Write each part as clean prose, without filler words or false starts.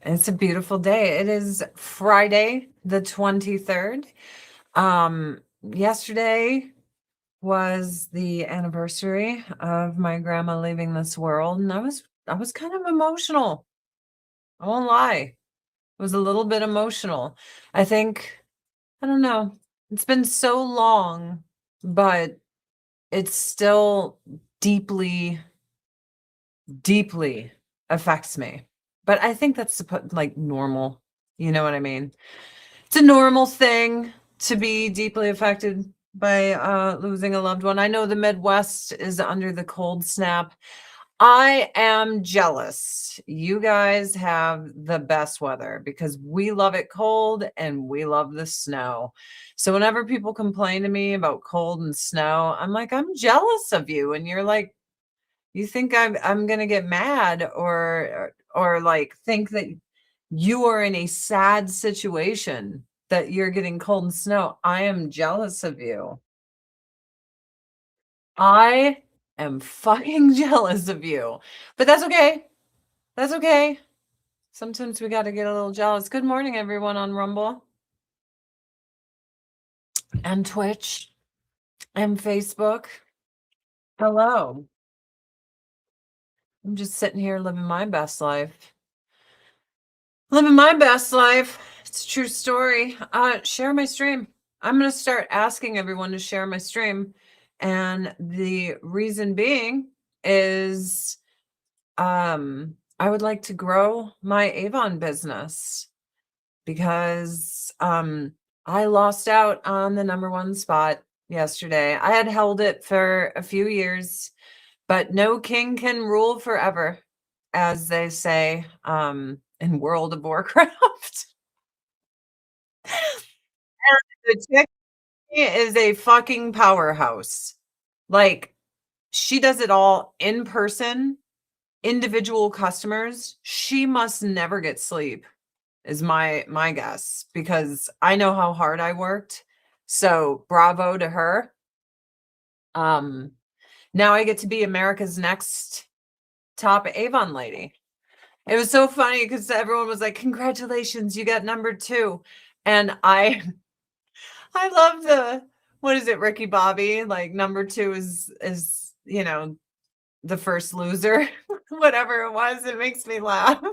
It's a beautiful day. It is Friday, the 23rd. Yesterday was the anniversary of my grandma leaving this world, and I was kind of emotional. I won't lie. It was a little bit emotional. I think, I don't know. It's been so long, but it still deeply, deeply affects me. But I think that's like normal. You know what I mean? It's a normal thing to be deeply affected by losing a loved one. I know the Midwest is under the cold snap. I am jealous. You guys have the best weather because we love it cold and we love the snow. So whenever people complain to me about cold and snow, I'm like, I'm jealous of you. And you're like, you think I'm gonna get mad or like think that you are in a sad situation that you're getting cold and snow. I am jealous of you. I am fucking jealous of you. But that's okay. That's okay. Sometimes we gotta get a little jealous. Good morning, everyone on Rumble and Twitch and Facebook. Hello. I'm just sitting here living my best life. Living my best life. It's a true story. Share my stream. I'm going to start asking everyone to share my stream. And the reason being is I would like to grow my Avon business because I lost out on the #1 spot yesterday. I had held it for a few years, but no king can rule forever, as they say in World of Warcraft. The chick is a fucking powerhouse. Like, she does it all in person, individual customers. She must never get sleep, is my guess, because I know how hard I worked. So bravo to her. Now I get to be America's next top Avon lady. It was so funny because everyone was like, "Congratulations, you got #2." And I love what is it, Ricky Bobby? Like #2 is the first loser, whatever it was. It makes me laugh.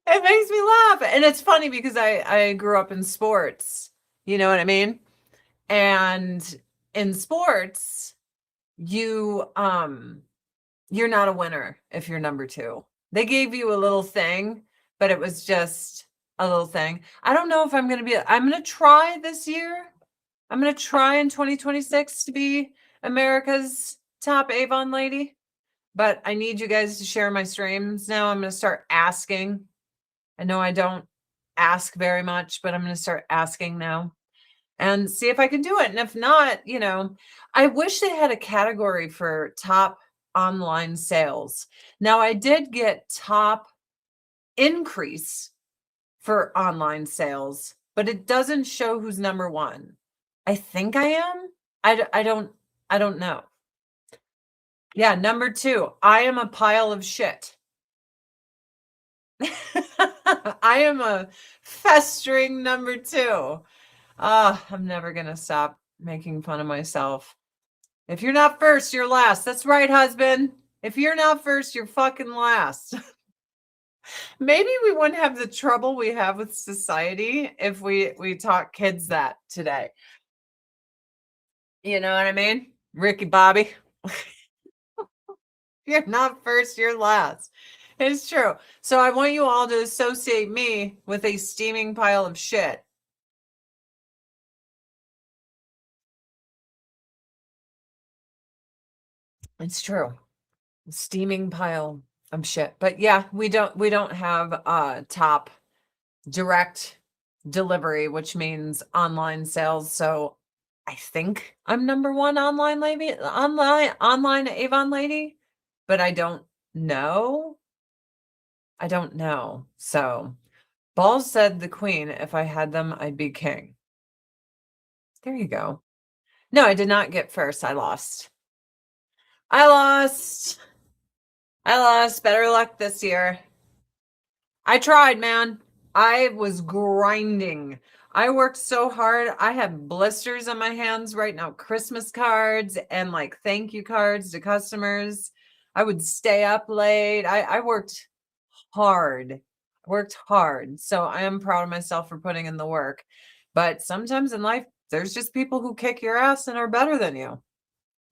It makes me laugh. And it's funny because I grew up in sports. You know what I mean? And in sports, you you're not a winner if you're #2. They gave you a little thing, but it was just a little thing. I don't know if I'm gonna try this year. I'm gonna try in 2026 to be America's top Avon lady, but I need you guys to share my streams now. I'm gonna start asking. I know I don't ask very much, but I'm gonna start asking now and see if I can do it. And if not, I wish they had a category for top online sales. Now, I did get top increase for online sales, but it doesn't show who's #1. I think I am. I don't know. Yeah, #2. I am a pile of shit. I am a festering #2. I'm never gonna stop making fun of myself. If you're not first, you're last. That's right, husband. If you're not first, you're fucking last. Maybe we wouldn't have the trouble we have with society if we taught kids that today. You know what I mean? Ricky Bobby. You're not first, you're last. It's true. So I want you all to associate me with a steaming pile of shit. It's true. Steaming pile of shit. But yeah, we don't have top direct delivery, which means online sales. So I think I'm #1 online Avon lady, but I don't know. I don't know. So Balls said the queen, if I had them, I'd be king. There you go. No, I did not get first. I lost. I lost. I lost. Better luck this year. I tried, man. I was grinding. I worked so hard. I have blisters on my hands right now, Christmas cards and like thank you cards to customers. I would stay up late. I worked hard. Worked hard. So I am proud of myself for putting in the work. But sometimes in life, there's just people who kick your ass and are better than you.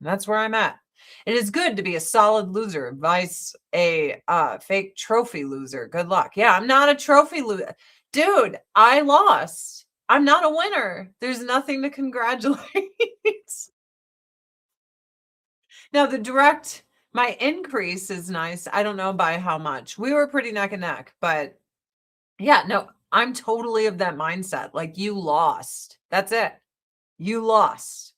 That's where I'm at. It is good to be a solid loser, vice a fake trophy loser. Good luck. Yeah, I'm not a trophy loser. Dude, I lost. I'm not a winner. There's nothing to congratulate. Now, my increase is nice. I don't know by how much. We were pretty neck and neck, but yeah, no, I'm totally of that mindset. Like, you lost. That's it. You lost.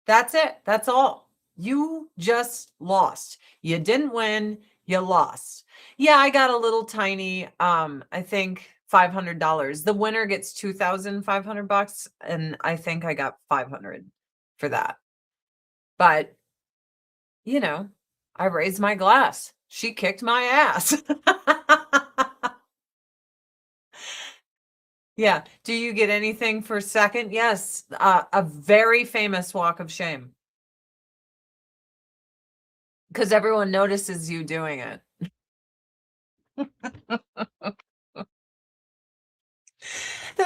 That's it. That's all. You just lost. You didn't win. You lost. Yeah, I got a little tiny, I think $500. The winner gets $2,500, and I think I got 500 for that. But, you know, I raised my glass. She kicked my ass. Yeah. Do you get anything for second? Yes. A very famous walk of shame. Because everyone notices you doing it. They're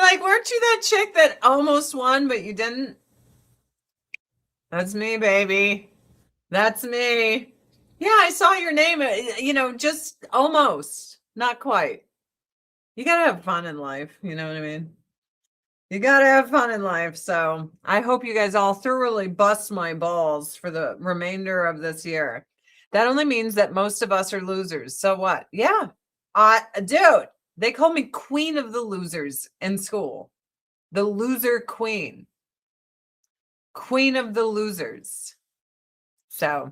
like, weren't you that chick that almost won, but you didn't? That's me, baby. That's me. Yeah, I saw your name, just almost, not quite. You got to have fun in life. You know what I mean? You got to have fun in life. So I hope you guys all thoroughly bust my balls for the remainder of this year. That only means that most of us are losers. So what? Yeah. Dude, they call me queen of the losers in school. The loser queen. Queen of the losers. So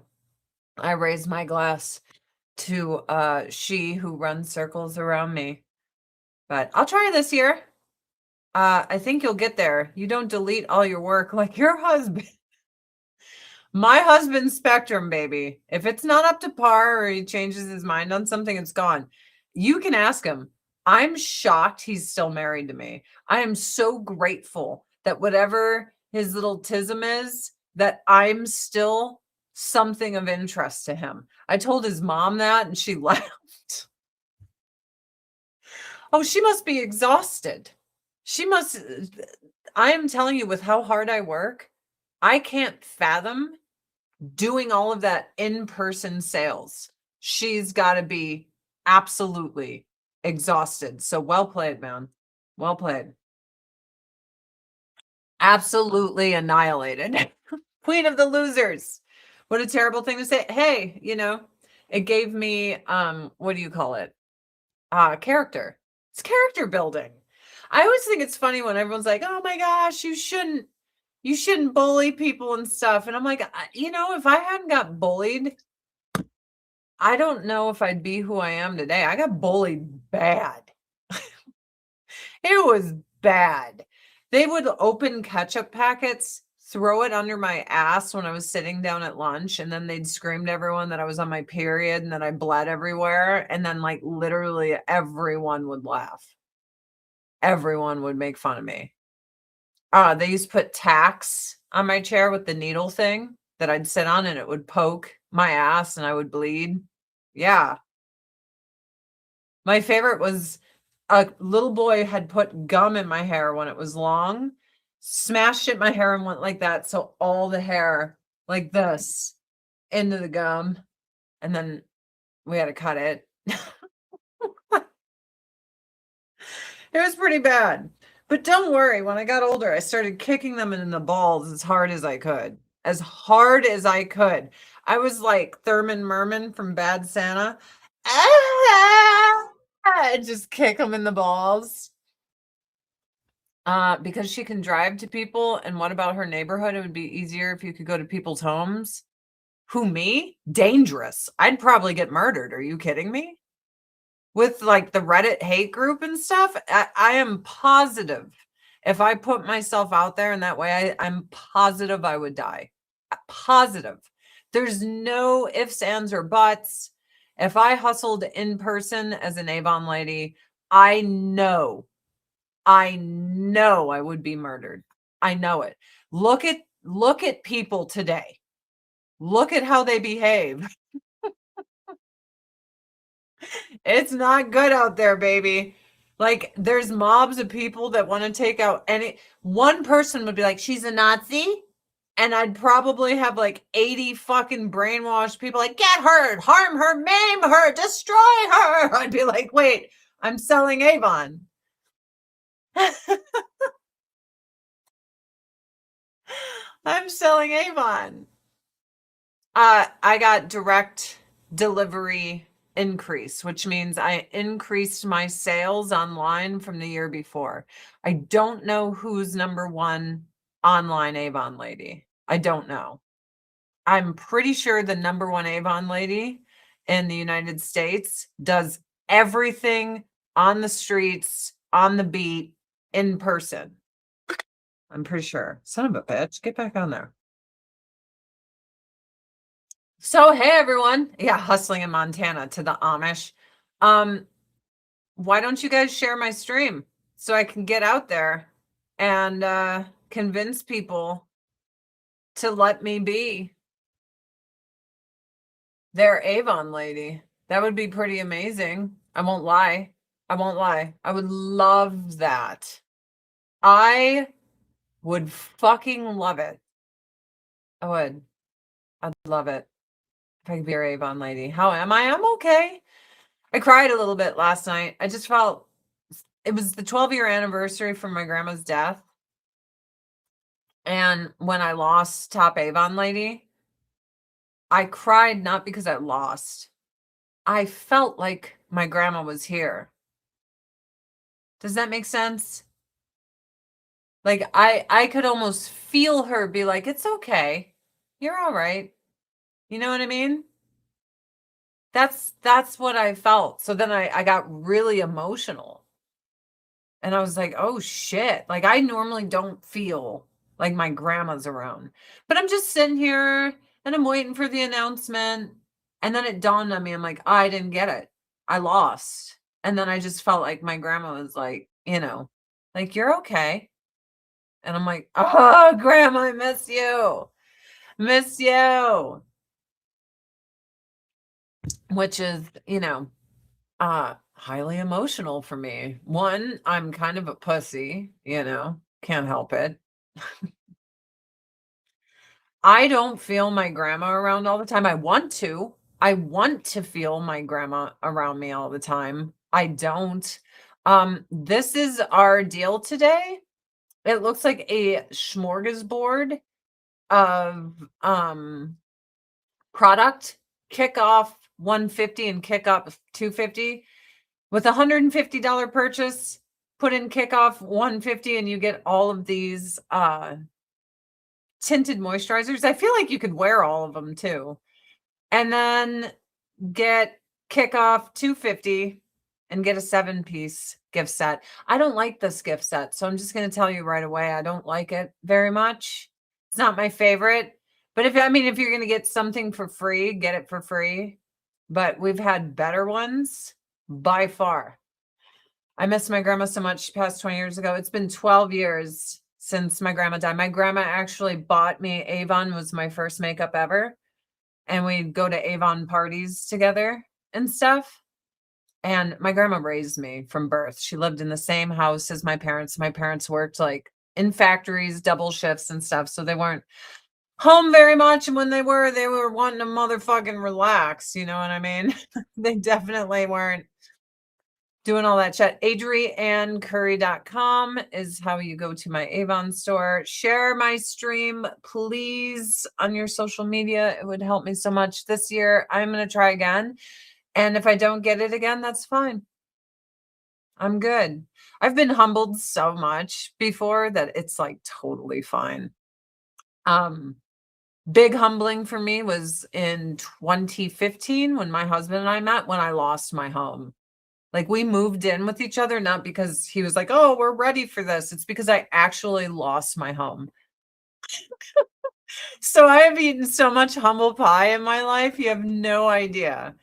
I raise my glass to she who runs circles around me. But I'll try this year. I think you'll get there. You don't delete all your work like your husband. My husband's spectrum, baby. If it's not up to par or he changes his mind on something, it's gone. You can ask him. I'm shocked he's still married to me. I am so grateful that whatever his little tism is, that I'm still something of interest to him. I told his mom that and she laughed. Oh, she must be exhausted. She must. I am telling you, with how hard I work, I can't fathom doing all of that in-person sales. She's got to be absolutely exhausted. So well played, man. Well played. Absolutely annihilated. Queen of the losers. What a terrible thing to say. Hey, it gave me what do you call it? Character. It's character building. I always think it's funny when everyone's like, "Oh my gosh, you shouldn't bully people and stuff." And I'm like, if I hadn't got bullied, I don't know if I'd be who I am today. I got bullied bad. It was bad. They would open ketchup packets, throw it under my ass when I was sitting down at lunch, and then they'd scream to everyone that I was on my period and that I bled everywhere. And then, like, literally everyone would laugh. Everyone would make fun of me. They used to put tacks on my chair with the needle thing that I'd sit on, and it would poke my ass and I would bleed. Yeah. My favorite was a little boy had put gum in my hair when it was long, smashed it in my hair and went like that. So all the hair like this into the gum. And then we had to cut it. It was pretty bad. But don't worry, when I got older, I started kicking them in the balls as hard as I could. As hard as I could. I was like Thurman Merman from Bad Santa. Ah! Just kick them in the balls. Because she can drive to people. And what about her neighborhood? It would be easier if you could go to people's homes. Who, me? Dangerous. I'd probably get murdered. Are you kidding me? With like the Reddit hate group and stuff, I am positive if I put myself out there in that way, I'm positive I would die. Positive. There's no ifs, ands, or buts. If I hustled in person as an Avon lady, I know I would be murdered. I know it. Look at people today. Look at how they behave. It's not good out there, baby. Like there's mobs of people that want to take out any one person would be like, she's a Nazi. And I'd probably have like 80 fucking brainwashed people like, get her, harm her, maim her, destroy her. I'd be like, wait, I'm selling Avon. I'm selling Avon. I got direct delivery increase, which means I increased my sales online from the year before. I don't know who's number one online Avon lady. I don't know. I'm pretty sure the number one Avon lady in the United States does everything on the streets, on the beat, in person. I'm pretty sure. Son of a bitch, get back on there. So, hey everyone. Yeah, hustling in Montana to the Amish. Why don't you guys share my stream so I can get out there and convince people to let me be their Avon lady? That would be pretty amazing. I won't lie. I won't lie. I would love that. I would fucking love it. I would. I'd love it if I could be your Avon lady. How am I? I'm okay. I cried a little bit last night. I just felt it was the 12-year anniversary from my grandma's death. And when I lost Top Avon Lady, I cried not because I lost. I felt like my grandma was here. Does that make sense? Like I could almost feel her be like, it's okay. You're all right. You know what I mean? That's what I felt. So then I got really emotional. And I was like, oh shit. Like I normally don't feel like my grandma's around. But I'm just sitting here and I'm waiting for the announcement. And then it dawned on me, I'm like, I didn't get it. I lost. And then I just felt like my grandma was like, like, you're okay. And I'm like, oh, grandma, I miss you. Miss you. Which is, highly emotional for me. One, I'm kind of a pussy, can't help it. I don't feel my grandma around all the time. I want to. I want to feel my grandma around me all the time. I don't. This is our deal today. It looks like a smorgasbord of product. Kick off 150 and kick up 250. With a $150 purchase, put in kickoff 150 and you get all of these tinted moisturizers. I feel like you could wear all of them too. And then get kickoff 250 and get a 7-piece gift set. I don't like this gift set, so I'm just going to tell you right away, I don't like it very much. It's not my favorite. But if you're going to get something for free, get it for free. But we've had better ones by far. I miss my grandma so much. She passed 20 years ago. It's been 12 years since my grandma died. My grandma actually bought me Avon, was my first makeup ever. And we'd go to Avon parties together and stuff. And my grandma raised me from birth. She lived in the same house as my parents. My parents worked like in factories, double shifts and stuff. So they weren't home very much. And when they were wanting to motherfucking relax. You know what I mean? They definitely weren't doing all that shit. AdrianneCurry.com is how you go to my Avon store. Share my stream, please, on your social media. It would help me so much. This year, I'm going to try again. And if I don't get it again, that's fine. I'm good. I've been humbled so much before that it's like totally fine. Big humbling for me was in 2015 when my husband and I met, when I lost my home. Like we moved in with each other, not because he was like, oh, we're ready for this. It's because I actually lost my home. So I have eaten so much humble pie in my life, you have no idea.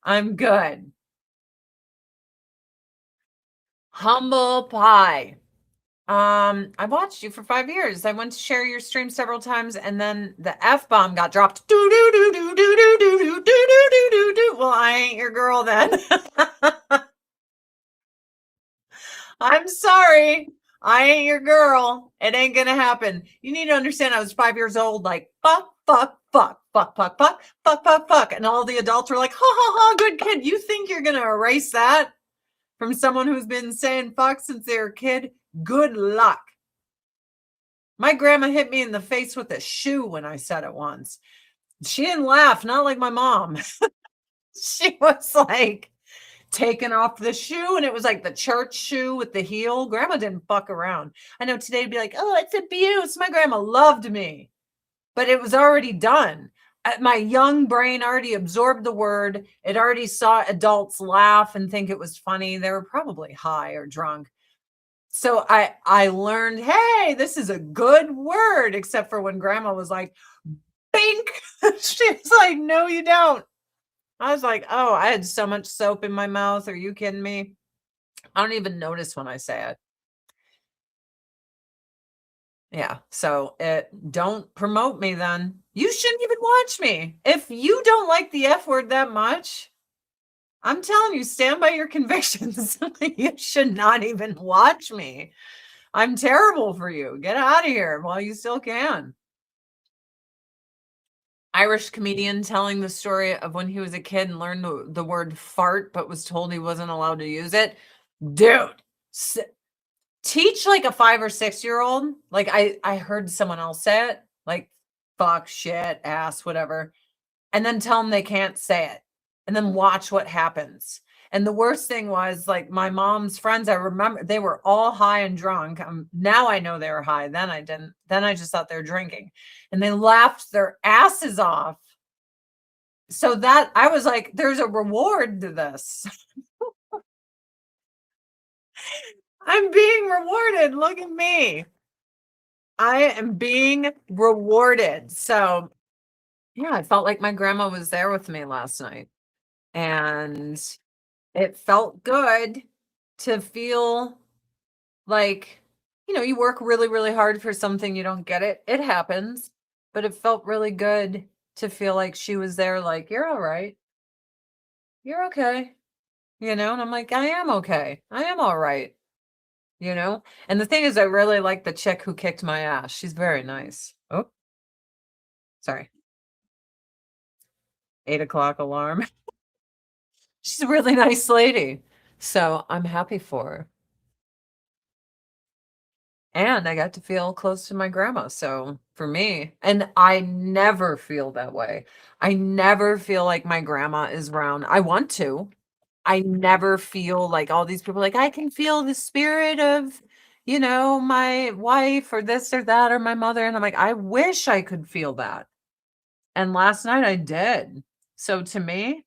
I'm good. Humble pie. I watched you for 5 years. I went to share your stream several times, and then the F-bomb got dropped. Do do do do do do do do do do do do. Well, I ain't your girl then. I'm sorry. I ain't your girl. It ain't gonna happen. You need to understand I was 5 years old, like fuck, fuck, fuck, fuck, fuck, fuck, fuck, fuck, fuck. And all the adults were like, ha ha ha, good kid. You think you're gonna erase that from someone who's been saying fuck since they were a kid? Good luck. My grandma hit me in the face with a shoe when I said it once. She didn't laugh, not like my mom. She was like taking off the shoe, and it was like the church shoe with the heel. Grandma didn't fuck around. I know today would be like, oh, it's abuse. My grandma loved me, but it was already done. My young brain already absorbed the word. It already saw adults laugh and think it was funny. They were probably high or drunk. So I learned, hey, this is a good word, except for when grandma was like, bink. She was like, no, you don't. I was like, oh, I had so much soap in my mouth. Are you kidding me? I don't even notice when I say it. Yeah. So don't promote me then. You shouldn't even watch me. If you don't like the F word that much, I'm telling you, stand by your convictions. You should not even watch me. I'm terrible for you. Get out of here while you still can. Irish comedian telling the story of when he was a kid and learned the word fart, but was told he wasn't allowed to use it. Dude, teach like a 5 or 6-year-old. Like I heard someone else say it, like fuck, shit, ass, whatever, and then tell them they can't say it, and then watch what happens. And the worst thing was, like, my mom's friends, I remember they were all high and drunk. Now I know they were high. Then I didn't. Then I just thought they were drinking, and they laughed their asses off. So that I was like, there's a reward to this. I'm being rewarded. Look at me. I am being rewarded. So yeah, I felt like my grandma was there with me last night. And it felt good to feel like, you work really, really hard for something, you don't get it. It happens. But it felt really good to feel like she was there, like, you're all right. You're okay. And I'm like, I am okay. I am all right. And the thing is, I really like the chick who kicked my ass. She's very nice. Oh, sorry. 8 o'clock alarm. She's a really nice lady. So I'm happy for her. And I got to feel close to my grandma. So for me, and I never feel that way. I never feel like my grandma is around. I want to. I never feel like all these people like, I can feel the spirit of, my wife or this or that or my mother. And I'm like, I wish I could feel that. And last night I did. So to me,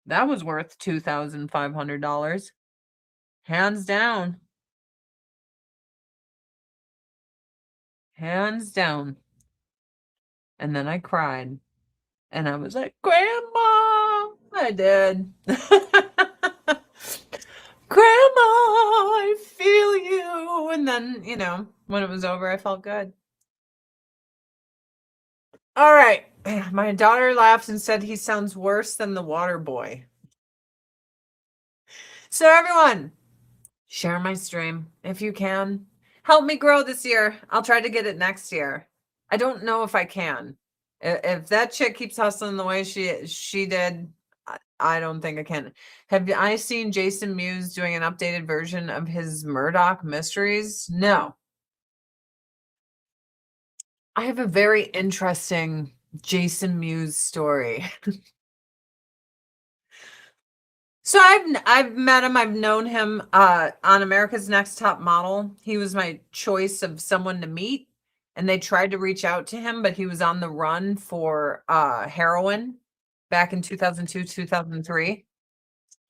that was worth $2,500. Hands down. Hands down. And then I cried. And I was like, Grandma. I did. Grandma, I feel you. And then, when it was over, I felt good. All right. My daughter laughed and said he sounds worse than the water boy. So, everyone, share my stream if you can. Help me grow this year. I'll try to get it next year. I don't know if I can. If that chick keeps hustling the way she did, I don't think I can. Have I seen Jason Mewes doing an updated version of his Murdoch Mysteries? No. I have a very interesting Jason Mewes story. So I've met him. I've known him on America's Next Top Model. He was my choice of someone to meet, and they tried to reach out to him, but he was on the run for heroin back in 2002, 2003.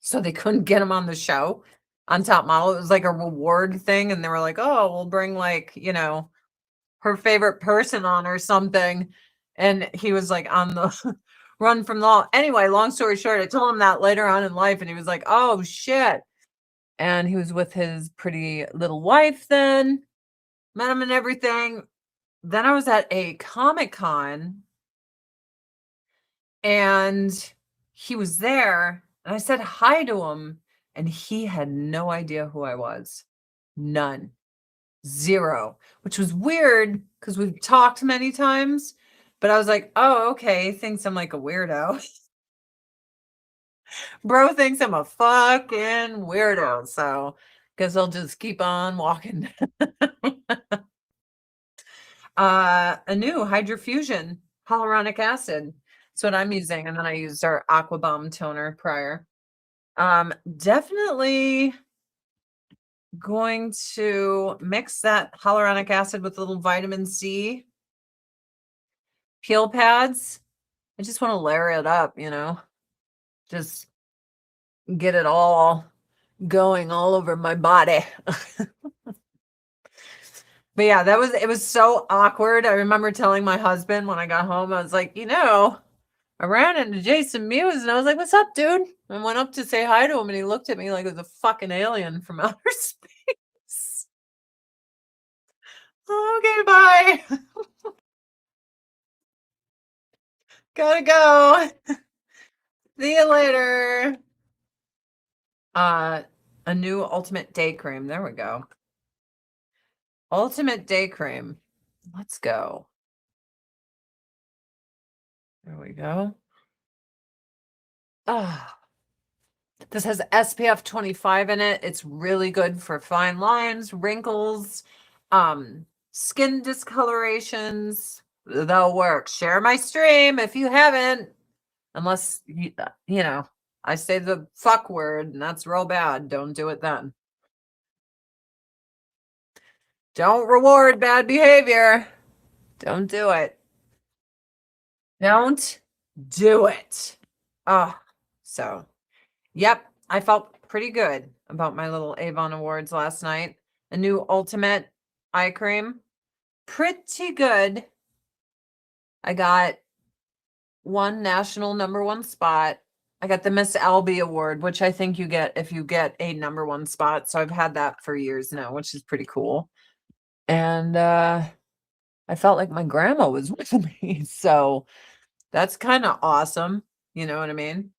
So they couldn't get him on the show on Top Model. It was like a reward thing, and they were like, "Oh, we'll bring like, her favorite person on or something. And he was like on the run from the law. Anyway, long story short, I told him that later on in life, and he was like, oh shit. And he was with his pretty little wife then, met him and everything. Then I was at a Comic-Con and he was there, and I said hi to him, and he had no idea who I was. None. Zero, which was weird because we've talked many times, but I was like, oh, okay, thinks I'm like a weirdo. Bro thinks I'm a fucking weirdo, so guess I'll just keep on walking. A new hydrofusion hyaluronic acid. That's what I'm using, and then I used our Aqua Bomb toner prior. Definitely going to mix that hyaluronic acid with a little vitamin C peel pads. I just want to layer it up, just get it all going all over my body. But yeah, it was so awkward. I remember telling my husband when I got home, I was like, I ran into Jason Mewes and I was like, what's up, dude? I went up to say hi to him and he looked at me like it was a fucking alien from outer space. Okay, bye. Gotta go. See you later. A new Ultimate Day Cream. There we go. Ultimate Day Cream. Let's go. There we go. Ah, this has SPF 25 in it. It's really good for fine lines, wrinkles, skin discolorations. They'll work. Share my stream if you haven't, unless I say the fuck word and that's real bad. Don't do it then. Don't reward bad behavior. Don't do it. Don't do it. Oh, so yep, I felt pretty good about my little Avon awards last night. A new Ultimate eye cream. Pretty good. I got one national #1 spot. I got the Miss Albie award, which I think you get if you get a #1 spot. So I've had that for years now, which is pretty cool. And I felt like my grandma was with me. So that's kind of awesome. You know what I mean?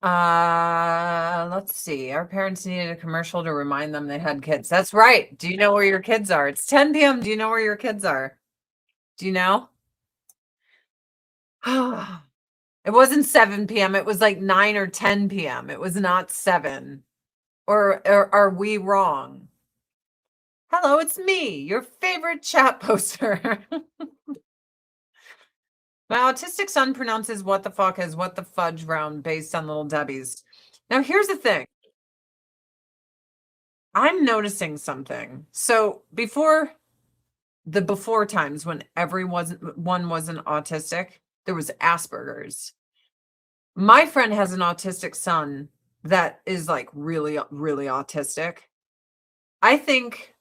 Let's see. Our parents needed a commercial to remind them they had kids. That's right. Do you know where your kids are? It's 10 p.m. Do you know where your kids are? Do you know? It wasn't 7 p.m. It was like 9 or 10 p.m. It was not 7. Or are we wrong? Hello, it's me, your favorite chat poster. My autistic son pronounces what the fuck as what the fudge round based on Little Debbie's. Now, here's the thing. I'm noticing something. So before times when one wasn't autistic, there was Asperger's. My friend has an autistic son that is like really, really autistic. I think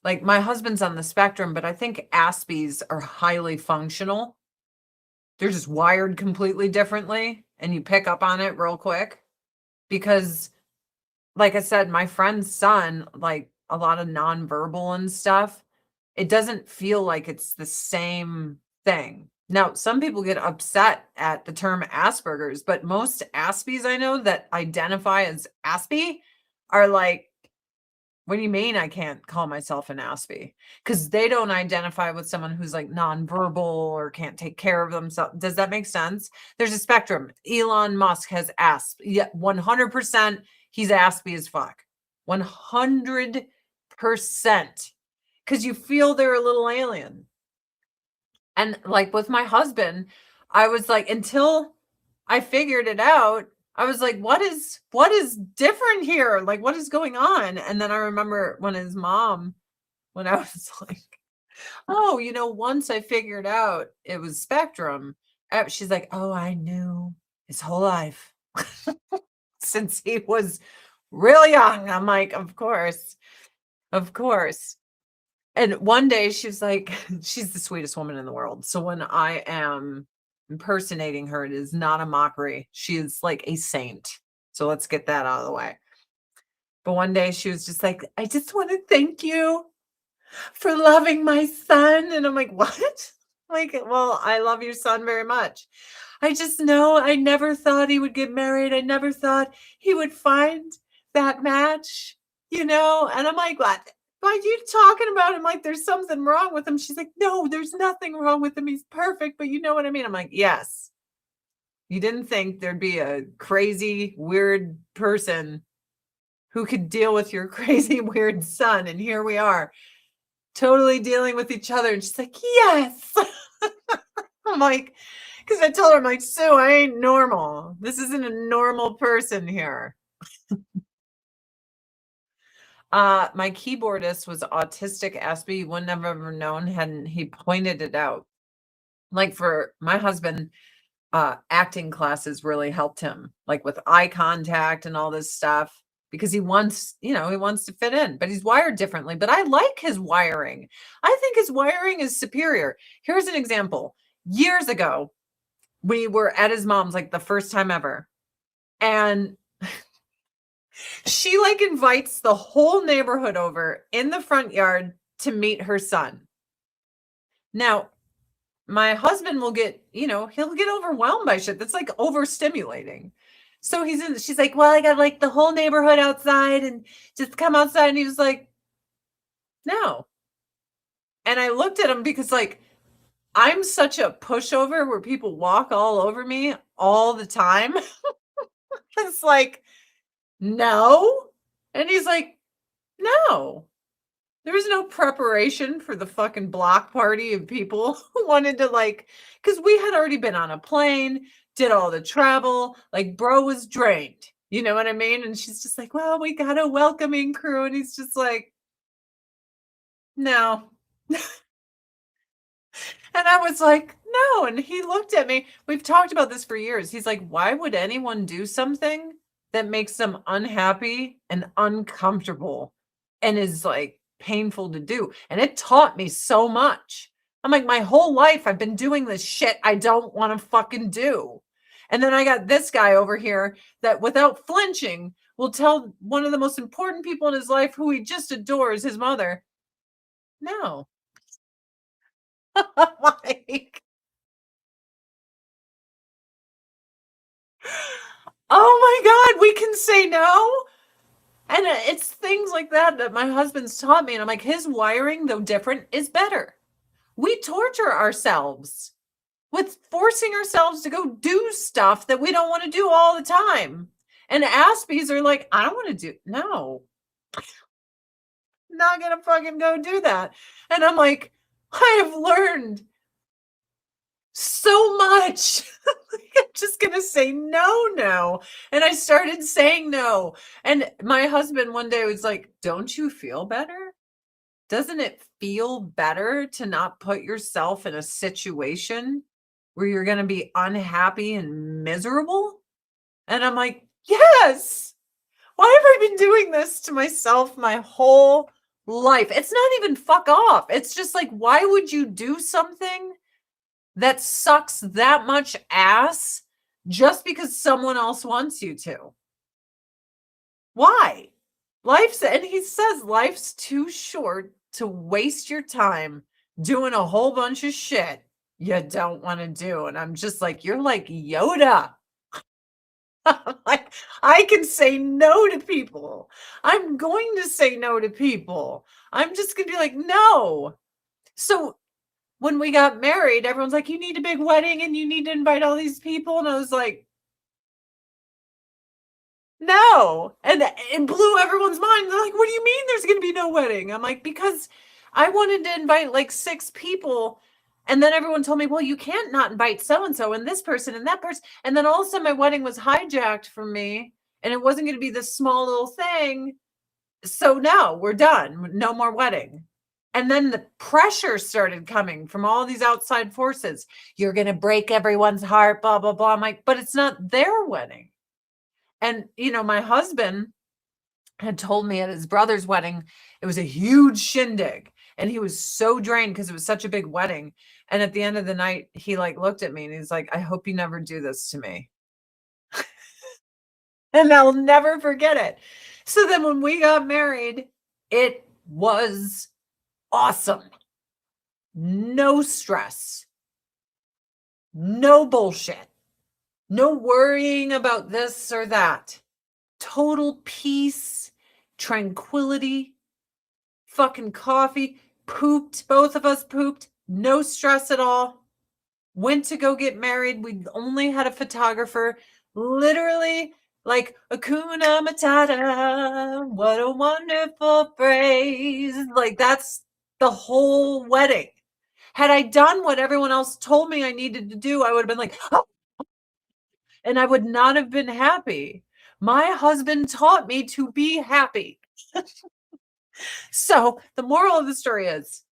like my husband's on the spectrum, but I think Aspies are highly functional. They're just wired completely differently, and you pick up on it real quick because, like I said, my friend's son, like a lot of nonverbal and stuff, it doesn't feel like it's the same thing. Now, some people get upset at the term Asperger's, but most Aspies I know that identify as Aspie are like, what do you mean I can't call myself an Aspie? Because they don't identify with someone who's like nonverbal or can't take care of themselves. Does that make sense? There's a spectrum. Elon Musk has Asp. Yeah, 100% he's Aspie as fuck. 100%. Because you feel they're a little alien. And like with my husband, I was like, until I figured it out, I was like, what is different here? Like, what is going on? And then I remember when his mom, when I was like, oh, once I figured out it was spectrum, she's like, oh, I knew his whole life since he was real young. I'm like, of course. And one day she's like, she's the sweetest woman in the world. So when I am impersonating her, it is not a mockery. She is like a saint. So let's get that out of the way. But one day she was just like, I just want to thank you for loving my son. And I'm like, what? Like, well, I love your son very much. I just know I never thought he would get married. I never thought he would find that match, And I'm like, what? Why are you talking about him like there's something wrong with him? She's like, no, there's nothing wrong with him. He's perfect. But you know what I mean? I'm like, yes. You didn't think there'd be a crazy, weird person who could deal with your crazy, weird son. And here we are, totally dealing with each other. And she's like, yes. I'm like, because I told her, I'm like, Sue, I ain't normal. This isn't a normal person here. My keyboardist was autistic Aspie. You wouldn't have ever known hadn't he pointed it out. Like for my husband, acting classes really helped him, like with eye contact and all this stuff, because he wants to fit in, but he's wired differently. But I like his wiring. I think his wiring is superior. Here's an example. Years ago, we were at his mom's, like the first time ever. And she like invites the whole neighborhood over in the front yard to meet her son. Now, my husband will get, he'll get overwhelmed by shit that's like overstimulating. So she's like, well, I got like the whole neighborhood outside and just come outside. And he was like, no. And I looked at him because like, I'm such a pushover where people walk all over me all the time. It's like, no. And he's like, no. There was no preparation for the fucking block party of people who wanted to because we had already been on a plane, did all the travel, like bro was drained. You know what I mean? And she's just like, well, we got a welcoming crew. And he's just like, no. And I was like, no. And he looked at me. We've talked about this for years. He's like, why would anyone do something that makes them unhappy and uncomfortable and is like painful to do? And it taught me so much. I'm like, my whole life I've been doing this shit I don't want to fucking do. And then I got this guy over here that without flinching will tell one of the most important people in his life who he just adores, his mother, no. Like, oh my God, we can say no. And it's things like that my husband's taught me. And I'm like, his wiring, though different, is better. We torture ourselves with forcing ourselves to go do stuff that we don't want to do all the time. And Aspies are like, I don't want to do, no. Not going to fucking go do that. And I'm like, I have learned so much. I'm just going to say no. And I started saying no. And my husband one day was like, don't you feel better? Doesn't it feel better to not put yourself in a situation where you're going to be unhappy and miserable? And I'm like, yes. Why have I been doing this to myself my whole life? It's not even fuck off. It's just like, why would you do something that sucks that much ass just because someone else wants you to? Why? And he says life's too short to waste your time doing a whole bunch of shit you don't want to do. And I'm just like, you're like Yoda. Like, I can say no to people. I'm going to say no to people. I'm just going to be like, no. So when we got married, everyone's like, you need a big wedding and you need to invite all these people. And I was like, no. And it blew everyone's mind. They're like, what do you mean there's going to be no wedding? I'm like, because I wanted to invite like 6 people. And then everyone told me, well, you can't not invite so-and-so and this person and that person. And then all of a sudden my wedding was hijacked from me and it wasn't going to be this small little thing. So no, we're done. No more wedding. And then the pressure started coming from all these outside forces. You're going to break everyone's heart, blah, blah, blah. I'm like, but it's not their wedding. And, my husband had told me at his brother's wedding, it was a huge shindig. And he was so drained because it was such a big wedding. And at the end of the night, he like looked at me and he's like, I hope you never do this to me. And I'll never forget it. So then when we got married, it was awesome. No stress, no bullshit, no worrying about this or that. Total peace, tranquility, fucking coffee, pooped. Both of us pooped. No stress at all. Went to go get married. We only had a photographer. Literally, like Hakuna Matata. What a wonderful phrase. Like, that's the whole wedding. Had I done what everyone else told me I needed to do, I would have been like, oh, and I would not have been happy. My husband taught me to be happy. So the moral of the story is,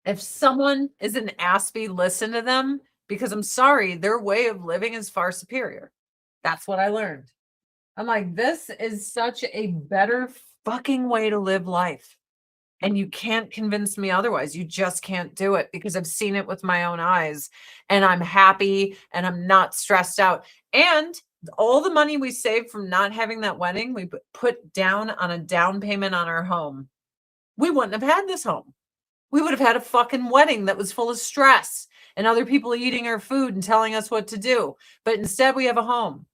if someone is an Aspie, listen to them, because I'm sorry, their way of living is far superior. That's what I learned. I'm like, this is such a better fucking way to live life. And you can't convince me otherwise. You just can't do it, because I've seen it with my own eyes, and I'm happy and I'm not stressed out. And all the money we saved from not having that wedding, we put down on a down payment on our home. We wouldn't have had this home. We would have had a fucking wedding that was full of stress and other people eating our food and telling us what to do. But instead, we have a home.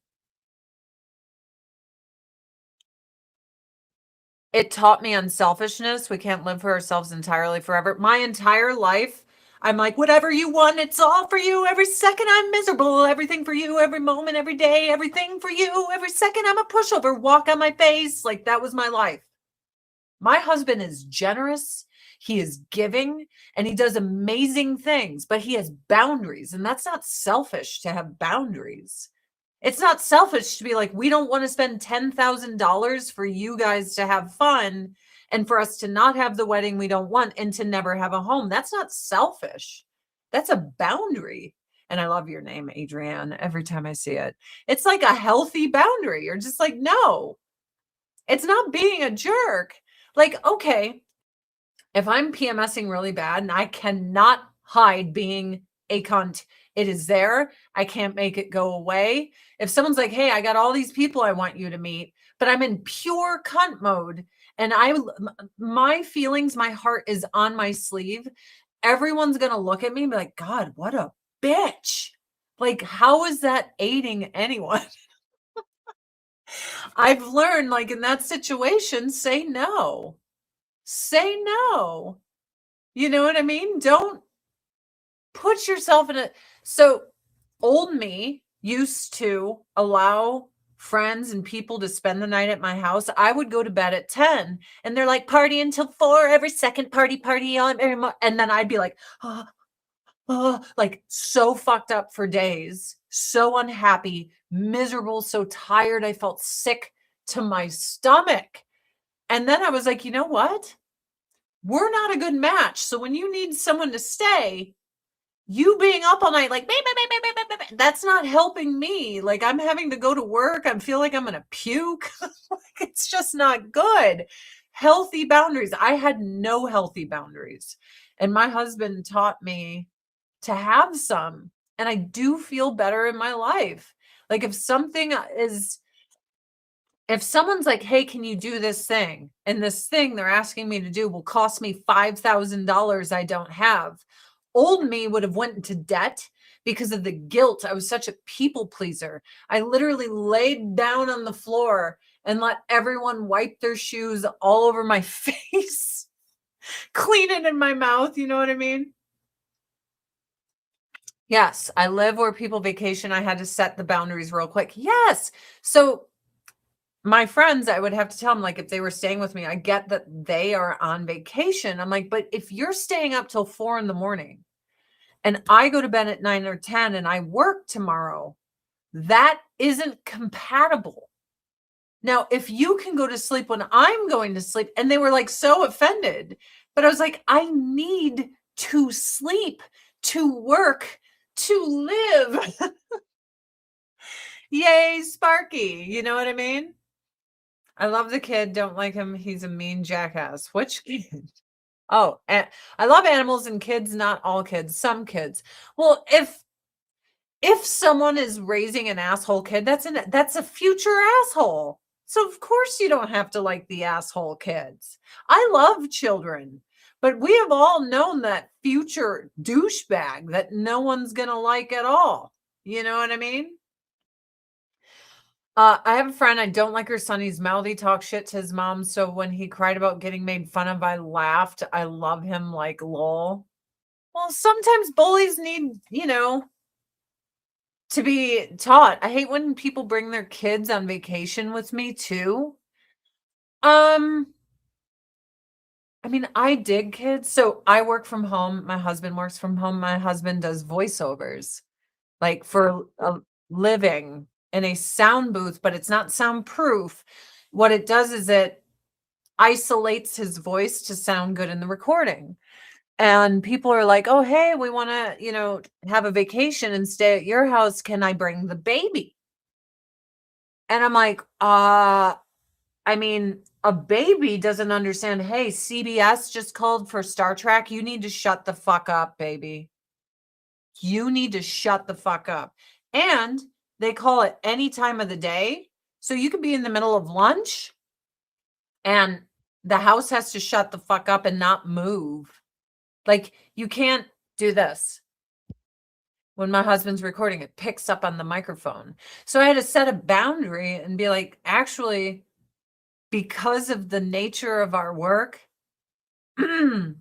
It taught me unselfishness. We can't live for ourselves entirely forever. My entire life, I'm like, whatever you want, it's all for you. Every second I'm miserable, everything for you, every moment, every day, everything for you. Every second I'm a pushover, walk on my face. Like, that was my life. My husband is generous, he is giving, and he does amazing things, but he has boundaries, and that's not selfish to have boundaries. It's not selfish to be like, we don't want to spend $10,000 for you guys to have fun and for us to not have the wedding we don't want and to never have a home. That's not selfish. That's a boundary. And I love your name, Adrienne, every time I see it. It's like a healthy boundary. You're just like, no, it's not being a jerk. Like, okay, if I'm PMSing really bad and I cannot hide being a cunt, it is there. I can't make it go away. If someone's like, hey, I got all these people I want you to meet, but I'm in pure cunt mode and my feelings, my heart is on my sleeve, everyone's going to look at me and be like, God, what a bitch. Like, how is that aiding anyone? I've learned, like, in that situation, say no. Say no. You know what I mean? Don't put yourself in a. So old me used to allow friends and people to spend the night at my house. I would go to bed at 10 and they're like, party until 4 every second, party on. And then I'd be like, like so fucked up for days, so unhappy, miserable, so tired. I felt sick to my stomach. And then I was like, you know what? We're not a good match. So when you need someone to stay, you being up all night, like, that's not helping me. Like, I'm having to go to work. I feel like I'm going to puke. It's just not good. Healthy boundaries. I had no healthy boundaries. And my husband taught me to have some. And I do feel better in my life. Like, if someone's like, hey, can you do this thing? And this thing they're asking me to do will cost me $5,000 I don't have. Old me would have went into debt because of the guilt. I was such a people pleaser. I literally laid down on the floor and let everyone wipe their shoes all over my face, clean it in my mouth. You know what I mean? Yes, I live where people vacation. I had to set the boundaries real quick. Yes. So my friends, I would have to tell them, like, if they were staying with me, I get that they are on vacation. I'm like, but if you're staying up till 4 a.m. and I go to bed at 9 or 10 and I work tomorrow, that isn't compatible. Now, if you can go to sleep when I'm going to sleep, and they were like so offended, but I was like, I need to sleep, to work, to live. Yay, Sparky. You know what I mean? I love the kid. Don't like him. He's a mean jackass. Which kid? Oh, and I love animals and kids, not all kids, some kids. Well, if someone is raising an asshole kid, that's a future asshole. So of course you don't have to like the asshole kids. I love children, but we have all known that future douchebag that no one's gonna like at all. You know what I mean? I have a friend, I don't like her son. He's mouthy, talks shit to his mom. So when he cried about getting made fun of, I laughed. I love him like lol. Well, sometimes bullies need, to be taught. I hate when people bring their kids on vacation with me too. Um, I mean, I dig kids. So I work from home. My husband works from home. My husband does voiceovers, like for a living in a sound booth, but it's not soundproof. What it does is it isolates his voice to sound good in the recording. And people are like, "Oh, hey, we want to, have a vacation and stay at your house. Can I bring the baby?" And I'm like, I mean, a baby doesn't understand, "Hey, CBS just called for Star Trek. You need to shut the fuck up, baby. You need to shut the fuck up." And they call it any time of the day. So you could be in the middle of lunch and the house has to shut the fuck up and not move. Like, you can't do this. When my husband's recording, it picks up on the microphone. So I had to set a boundary and be like, actually, because of the nature of our work, I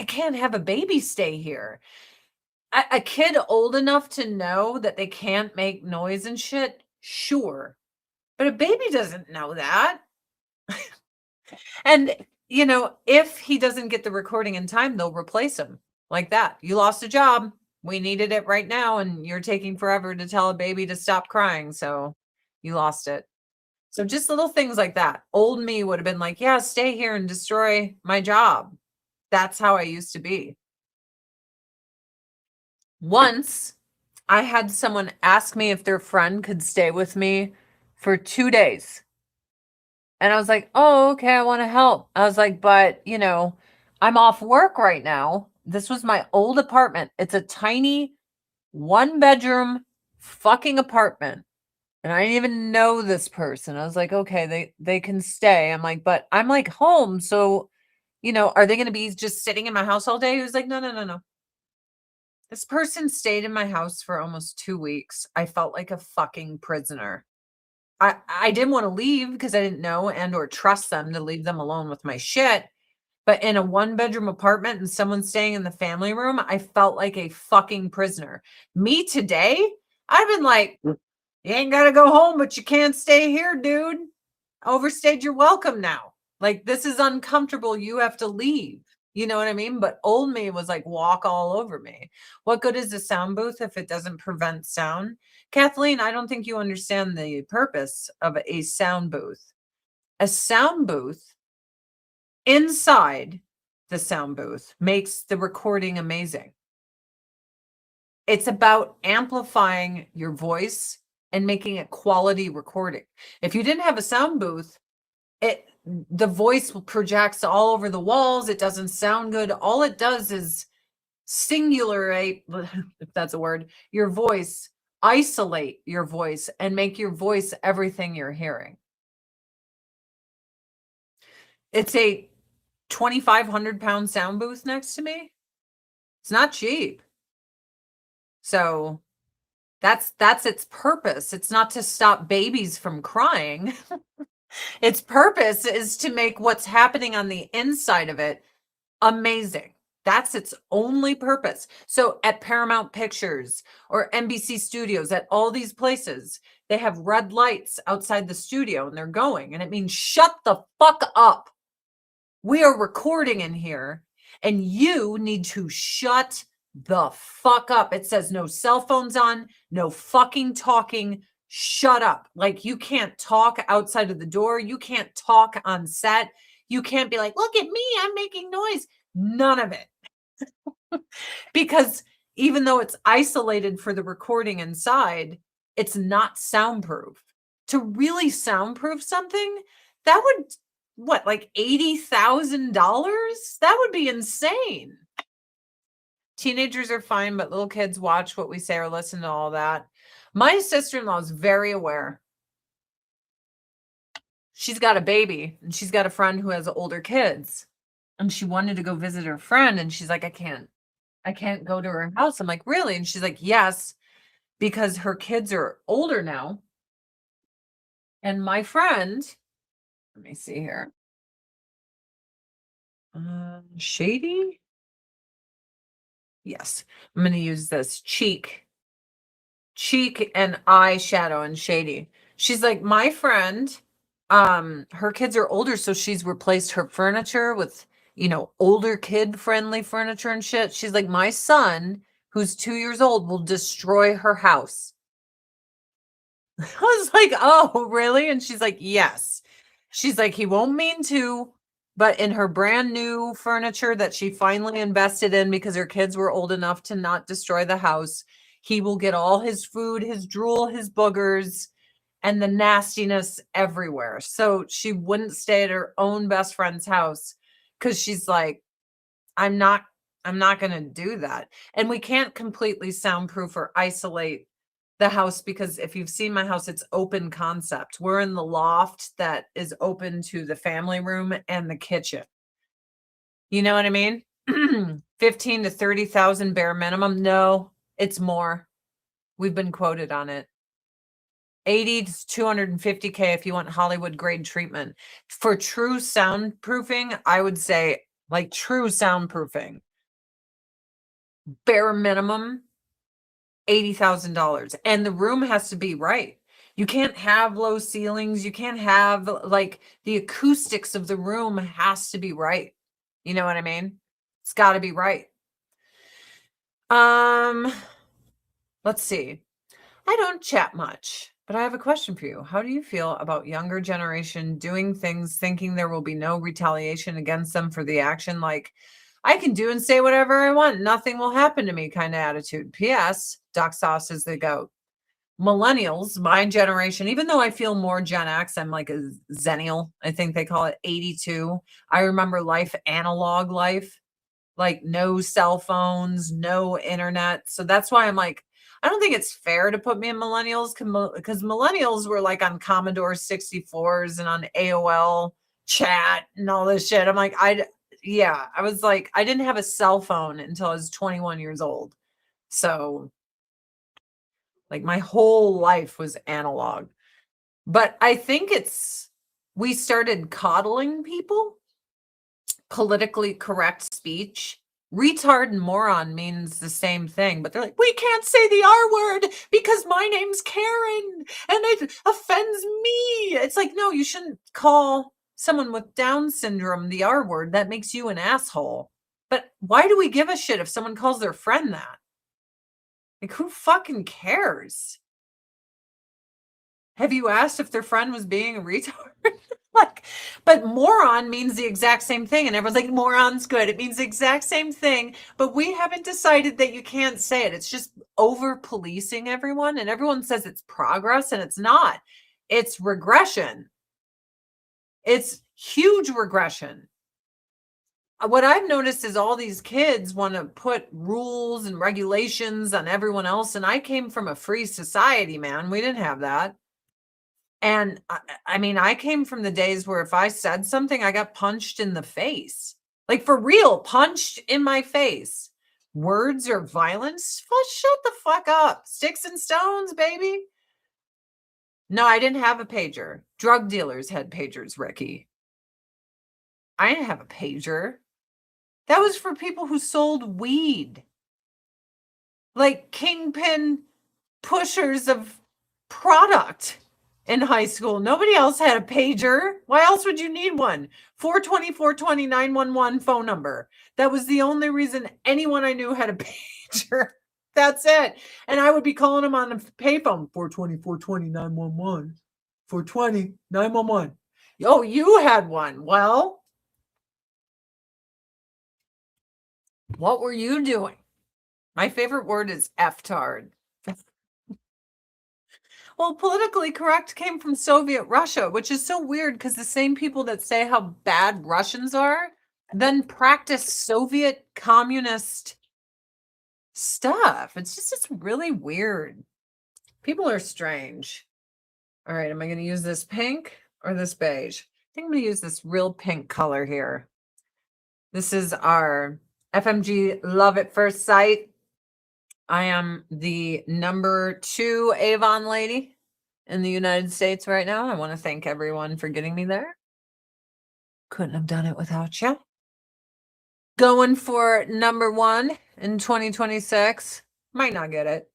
can't have a baby stay here. A kid old enough to know that they can't make noise and shit, sure. But a baby doesn't know that. And, if he doesn't get the recording in time, they'll replace him like that. You lost a job. We needed it right now, and you're taking forever to tell a baby to stop crying. So you lost it. So just little things like that. Old me would have been like, yeah, stay here and destroy my job. That's how I used to be. Once I had someone ask me if their friend could stay with me for 2 days. And I was like, oh, okay, I want to help. I was like, but, I'm off work right now. This was my old apartment. It's a tiny 1 bedroom fucking apartment. And I didn't even know this person. I was like, okay, they can stay. I'm like, but I'm like home. So, are they going to be just sitting in my house all day? He was like, no, no, no, no. This person stayed in my house for almost 2 weeks. I felt like a fucking prisoner. I didn't want to leave because I didn't know and or trust them to leave them alone with my shit. But in a 1 bedroom apartment and someone staying in the family room, I felt like a fucking prisoner. Me today, I've been like, you ain't got to go home, but you can't stay here, dude. Overstayed your welcome now. Like, this is uncomfortable. You have to leave. You know what I mean? But old me was like, walk all over me. What good is a sound booth if it doesn't prevent sound? Kathleen, I don't think you understand the purpose of a sound booth. A sound booth inside the sound booth makes the recording amazing. It's about amplifying your voice and making a quality recording. If you didn't have a sound booth, the voice projects all over the walls. It doesn't sound good. All it does is singulate, if that's a word, your voice, isolate your voice, and make your voice everything you're hearing. It's a 2,500-pound sound booth next to me. It's not cheap. So that's its purpose. It's not to stop babies from crying. Its purpose is to make what's happening on the inside of it amazing. That's its only purpose. So at Paramount Pictures or NBC Studios, at all these places, they have red lights outside the studio and they're going, and it means shut the fuck up. We are recording in here and you need to shut the fuck up. It says no cell phones on, no fucking talking. Shut up. Like, you can't talk outside of the door. You can't talk on set. You can't be like, look at me, I'm making noise. None of it. Because even though it's isolated for the recording inside, it's not soundproof. To really soundproof something, that would what, like $80,000? That would be insane. Teenagers are fine, but little kids watch what we say or listen to all that. My sister-in-law is very aware. She's got a baby and she's got a friend who has older kids. And she wanted to go visit her friend and she's like, I can't go to her house. I'm like, really? And she's like, yes, because her kids are older now. And my friend, let me see here. Shady? Yes. I'm going to use this cheek and eyeshadow and shady. She's like, my friend, her kids are older, so she's replaced her furniture with, older kid friendly furniture and shit. She's like, my son, who's 2 years old, will destroy her house. I was like, oh, really? And she's like, yes. She's like, he won't mean to, but in her brand new furniture that she finally invested in because her kids were old enough to not destroy the house, he will get all his food, his drool, his boogers, and the nastiness everywhere. So she wouldn't stay at her own best friend's house because she's like, I'm not going to do that. And we can't completely soundproof or isolate the house because if you've seen my house, it's open concept. We're in the loft that is open to the family room and the kitchen. You know what I mean? 15 to 30,000 bare minimum. No, it's more. We've been quoted on it. 80 to 250K if you want Hollywood grade treatment. For true soundproofing, I would say like true soundproofing. Bare minimum $80,000 and the room has to be right. You can't have low ceilings. You can't have like the acoustics of the room has to be right. You know what I mean? It's got to be right. Let's see. I don't chat much, but I have a question for you. How do you feel about younger generation doing things thinking there will be no retaliation against them for the action? Like, I can do and say whatever I want. Nothing will happen to me kind of attitude. P.S. Doc Sauce is the goat. Millennials, my generation, even though I feel more Gen X, I'm like a Zennial. I think they call it 82. I remember life, analog life, like no cell phones, no internet. So that's why I'm like, I don't think it's fair to put me in millennials because millennials were like on Commodore 64s and on AOL chat and all this shit. I'm like, I was like, I didn't have a cell phone until I was 21 years old. So like my whole life was analog. But I think we started coddling people, politically correct speech. Retard and moron means the same thing, but they're like, we can't say the R word because my name's Karen and it offends me. It's like, no, you shouldn't call someone with Down syndrome the R word. That makes you an asshole. But why do we give a shit if someone calls their friend that? Like, who fucking cares? Have you asked if their friend was being a retard? Like, but moron means the exact same thing. And everyone's like, moron's good. It means the exact same thing. But we haven't decided that you can't say it. It's just over policing everyone. And everyone says it's progress, and it's not. It's regression. It's huge regression. What I've noticed is all these kids want to put rules and regulations on everyone else. And I came from a free society, man. We didn't have that. And I mean, I came from the days where if I said something, I got punched in the face. Like for real, punched in my face. Words or violence? Well, shut the fuck up. Sticks and stones, baby. No, I didn't have a pager. Drug dealers had pagers, Ricky. I didn't have a pager. That was for people who sold weed. Like kingpin pushers of product. In high school, nobody else had a pager. Why else would you need one? 420, 420, 911 phone number. That was the only reason anyone I knew had a pager. That's it. And I would be calling them on the payphone. 420, 420, 911. 420, 911. Oh, you had one. Well, what were you doing? My favorite word is F-tard. Well, politically correct came from Soviet Russia, which is so weird because the same people that say how bad Russians are then practice Soviet communist stuff. It's really weird. People are strange. All right, am I going to use this pink or this beige? I think I'm going to use this real pink color here. This is our FMG Love at First Sight. I am the #2 Avon lady in the United States right now. I want to thank everyone for getting me there. Couldn't have done it without you. Going for #1 in 2026. Might not get it,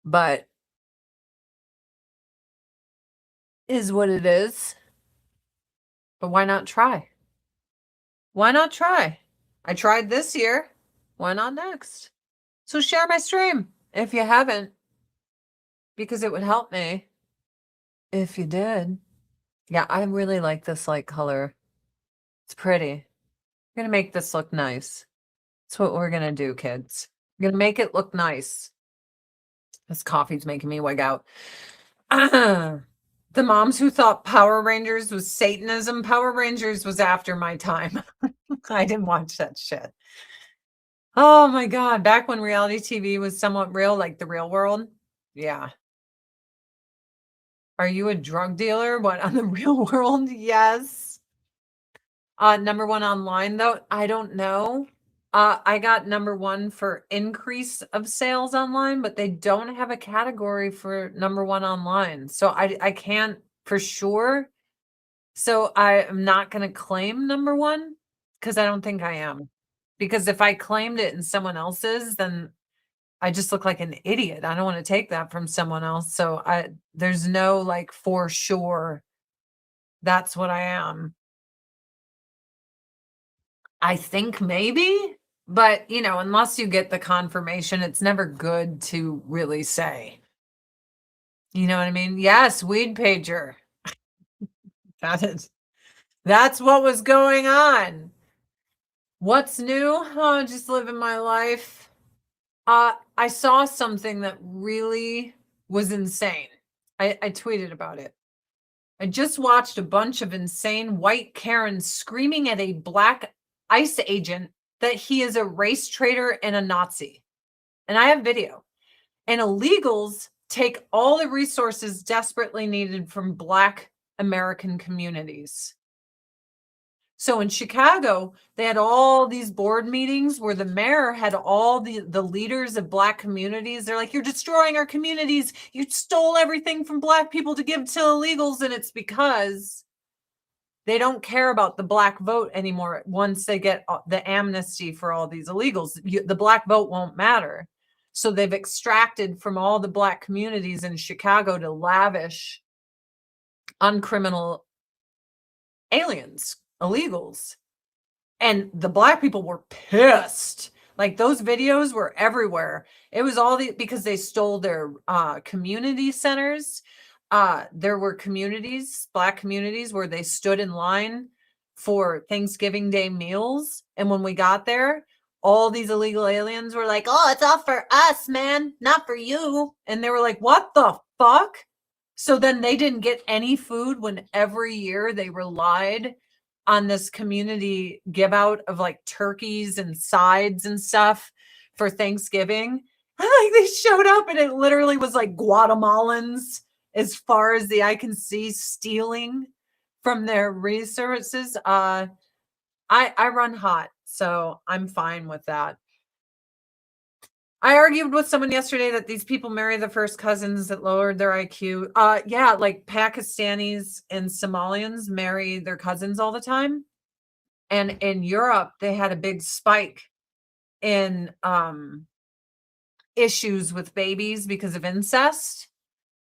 but is what it is. But why not try? Why not try? I tried this year. Why not next? So share my stream if you haven't, because it would help me if you did. Yeah, I really like this light color. It's pretty. I'm going to make this look nice. That's what we're going to do, kids. I'm going to make it look nice. This coffee's making me wig out. The moms who thought Power Rangers was Satanism, Power Rangers was after my time. I didn't watch that shit. Oh my God. Back when reality TV was somewhat real, like The Real World. Yeah. Are you a drug dealer? What, on The Real World? Yes. #1 online, though, I don't know. I got #1 for increase of sales online, but they don't have a category for #1 online. So I can't for sure. So I am not going to claim #1 because I don't think I am. Because if I claimed it and someone else's, then I just look like an idiot. I don't want to take that from someone else. So there's no like for sure that's what I am. I think maybe, but unless you get the confirmation, it's never good to really say. You know what I mean? Yes, weed pager. That's what was going on. What's new? Oh, just living my life. I saw something that really was insane. I tweeted about it. I just watched a bunch of insane white Karens screaming at a black ICE agent that he is a race traitor and a Nazi. And I have video. And illegals take all the resources desperately needed from Black American communities. So in Chicago, they had all these board meetings where the mayor had all the leaders of Black communities. They're like, you're destroying our communities. You stole everything from Black people to give to illegals. And it's because they don't care about the Black vote anymore. Once they get the amnesty for all these illegals, the Black vote won't matter. So they've extracted from all the Black communities in Chicago to lavish on criminal aliens, illegals. And the Black people were pissed. Like those videos were everywhere. It was all because they stole their community centers. There were communities, Black communities, where they stood in line for Thanksgiving Day meals. And when we got there, all these illegal aliens were like, oh, it's all for us, man, not for you. And they were like, what the fuck? So then they didn't get any food when every year they relied on this community give out of like turkeys and sides and stuff for Thanksgiving. Like they showed up and it literally was like Guatemalans as far as the eye can see stealing from their resources. I run hot, so I'm fine with that. I argued with someone yesterday that these people marry the first cousins that lowered their IQ. Yeah, like Pakistanis and Somalians marry their cousins all the time. And in Europe, they had a big spike in issues with babies because of incest.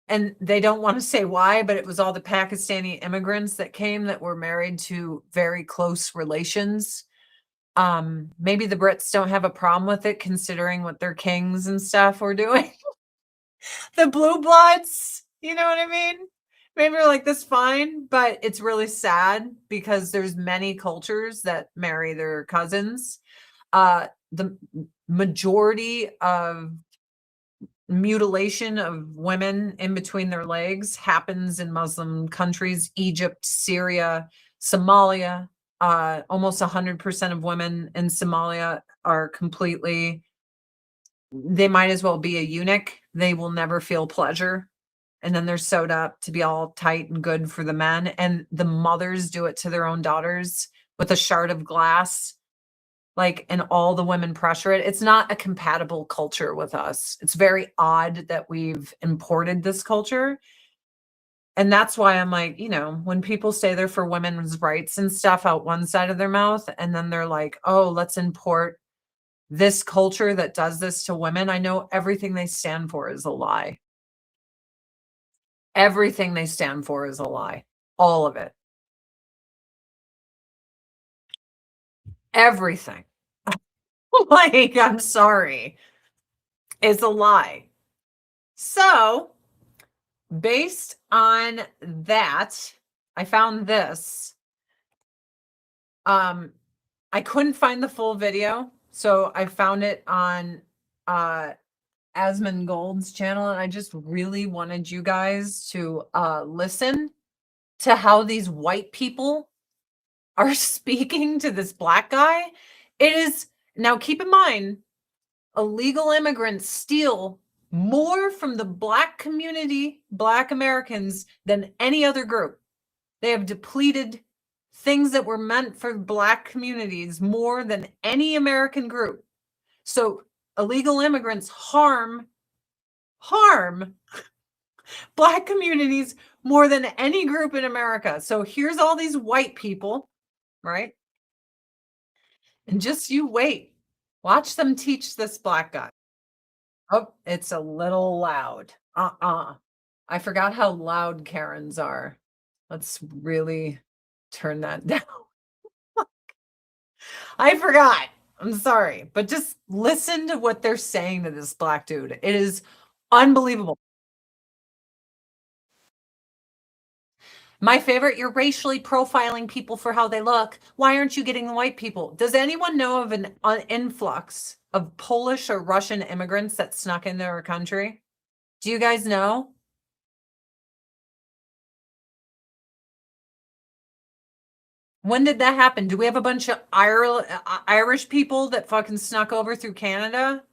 And they don't want to say why, but it was all the Pakistani immigrants that came that were married to very close relations. Maybe the Brits don't have a problem with it considering what their kings and stuff were doing. The blue bloods, you know what I mean? Maybe we're like, this fine, but it's really sad because there's many cultures that marry their cousins. The majority of mutilation of women in between their legs happens in Muslim countries, Egypt, Syria, Somalia. Almost 100% of women in Somalia are completely, they might as well be a eunuch. They will never feel pleasure. And then they're sewed up to be all tight and good for the men. And the mothers do it to their own daughters with a shard of glass, like, and all the women pressure it. It's not a compatible culture with us. It's very odd that we've imported this culture. And that's why I'm like, you know, when people say they're for women's rights and stuff out one side of their mouth, and then they're like, oh, let's import this culture that does this to women, I know everything they stand for is a lie. Everything they stand for is a lie. All of it. Everything. Like, I'm sorry. It's a lie. So, based on that, I found this. I couldn't find the full video, so I found it on Asmongold's channel, and I just really wanted you guys to listen to how these white people are speaking to this black guy. It is, now keep in mind, illegal immigrants steal more from the black community, black Americans, than any other group. They have depleted things that were meant for black communities more than any American group. So illegal immigrants harm black communities more than any group in America. So here's all these white people, right? And just you wait. Watch them teach this black guy. Oh, it's a little loud. I forgot how loud Karens are. Let's really turn that down. I forgot. I'm sorry, but just listen to what they're saying to this black dude. It is unbelievable. My favorite, you're racially profiling people for how they look. Why aren't you getting the white people? Does anyone know of an influx of Polish or Russian immigrants that snuck into our country? Do you guys know? When did that happen? Do we have a bunch of Irish people that fucking snuck over through Canada?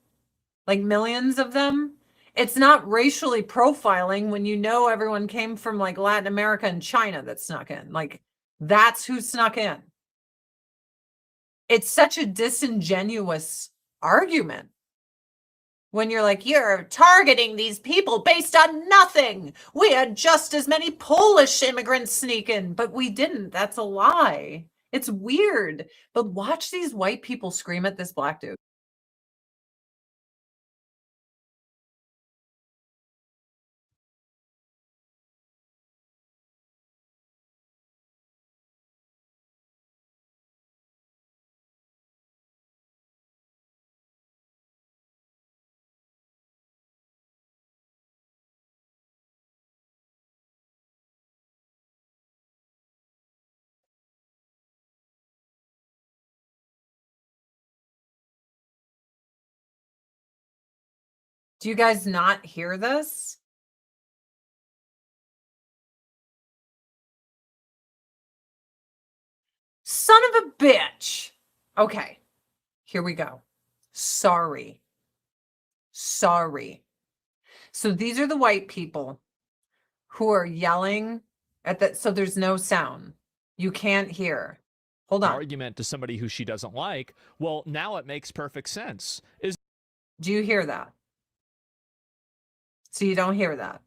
Like millions of them? It's not racially profiling when you know everyone came from like Latin America and China that snuck in. Like, that's who snuck in. It's such a disingenuous argument when you're like, you're targeting these people based on nothing. We had just as many Polish immigrants sneak in, but we didn't. That's a lie. It's weird. But watch these white people scream at this black dude. Do you guys not hear this? Son of a bitch. Okay, here we go. Sorry. So these are the white people who are yelling at that. So there's no sound. You can't hear. Hold on. Argument to somebody who she doesn't like. Well, now it makes perfect sense. Do you hear that? So you don't hear that.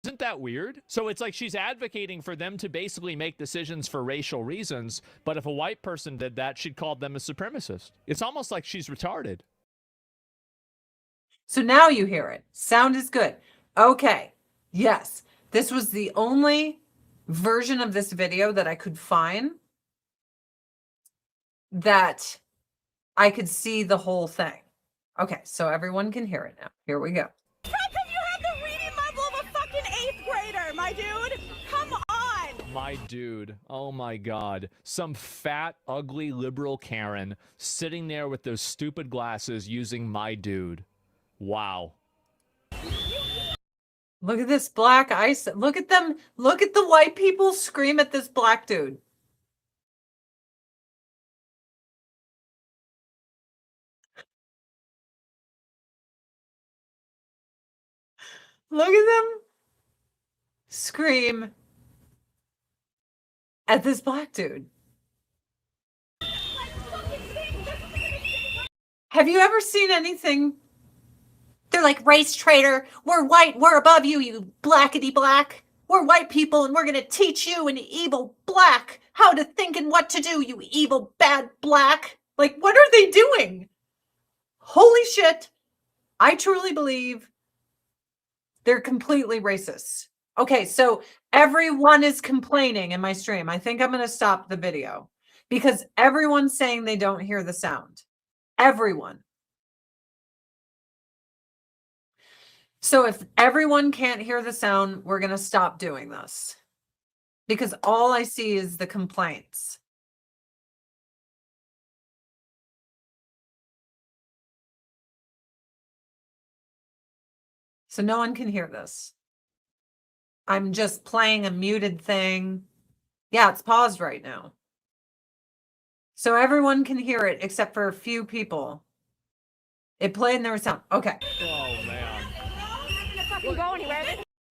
Isn't that weird? So it's like she's advocating for them to basically make decisions for racial reasons, but if a white person did that, she'd call them a supremacist. It's almost like she's retarded. So now you hear it. Sound is good. Okay. Yes. This was the only version of this video that I could find that I could see the whole thing. Okay, so everyone can hear it now. Here we go. You have the reading level of a fucking 8th grader, my dude. Come on. My dude. Oh my God. Some fat, ugly liberal Karen sitting there with those stupid glasses using my dude. Wow. Look at this black ice. Look at them. Look at the white people scream at this black dude. Look at them scream at this black dude. Have you ever seen anything? They're like, race traitor. We're white. We're above you, you blackety black. We're white people and we're going to teach you, an evil black, how to think and what to do, you evil bad black. Like, what are they doing? Holy shit. I truly believe they're completely racist. Okay, so everyone is complaining in my stream. I think I'm going to stop the video because everyone's saying they don't hear the sound. Everyone. So if everyone can't hear the sound, we're going to stop doing this because all I see is the complaints. So no one can hear this. I'm just playing a muted thing. Yeah, it's paused right now. So everyone can hear it except for a few people. It played and there was sound. Okay. Oh, man.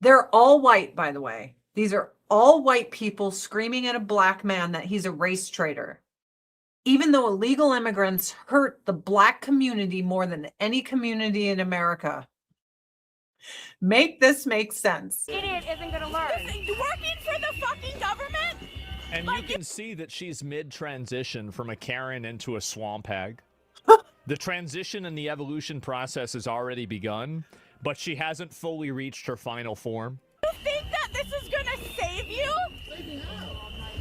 They're all white, by the way. These are all white people screaming at a black man that he's a race traitor. Even though illegal immigrants hurt the black community more than any community in America. Make this make sense. Idiot isn't gonna learn. Working for the fucking government? And you can see that she's mid-transition from a Karen into a swamp hag. The transition and the evolution process has already begun, but she hasn't fully reached her final form. You think that this is gonna save you?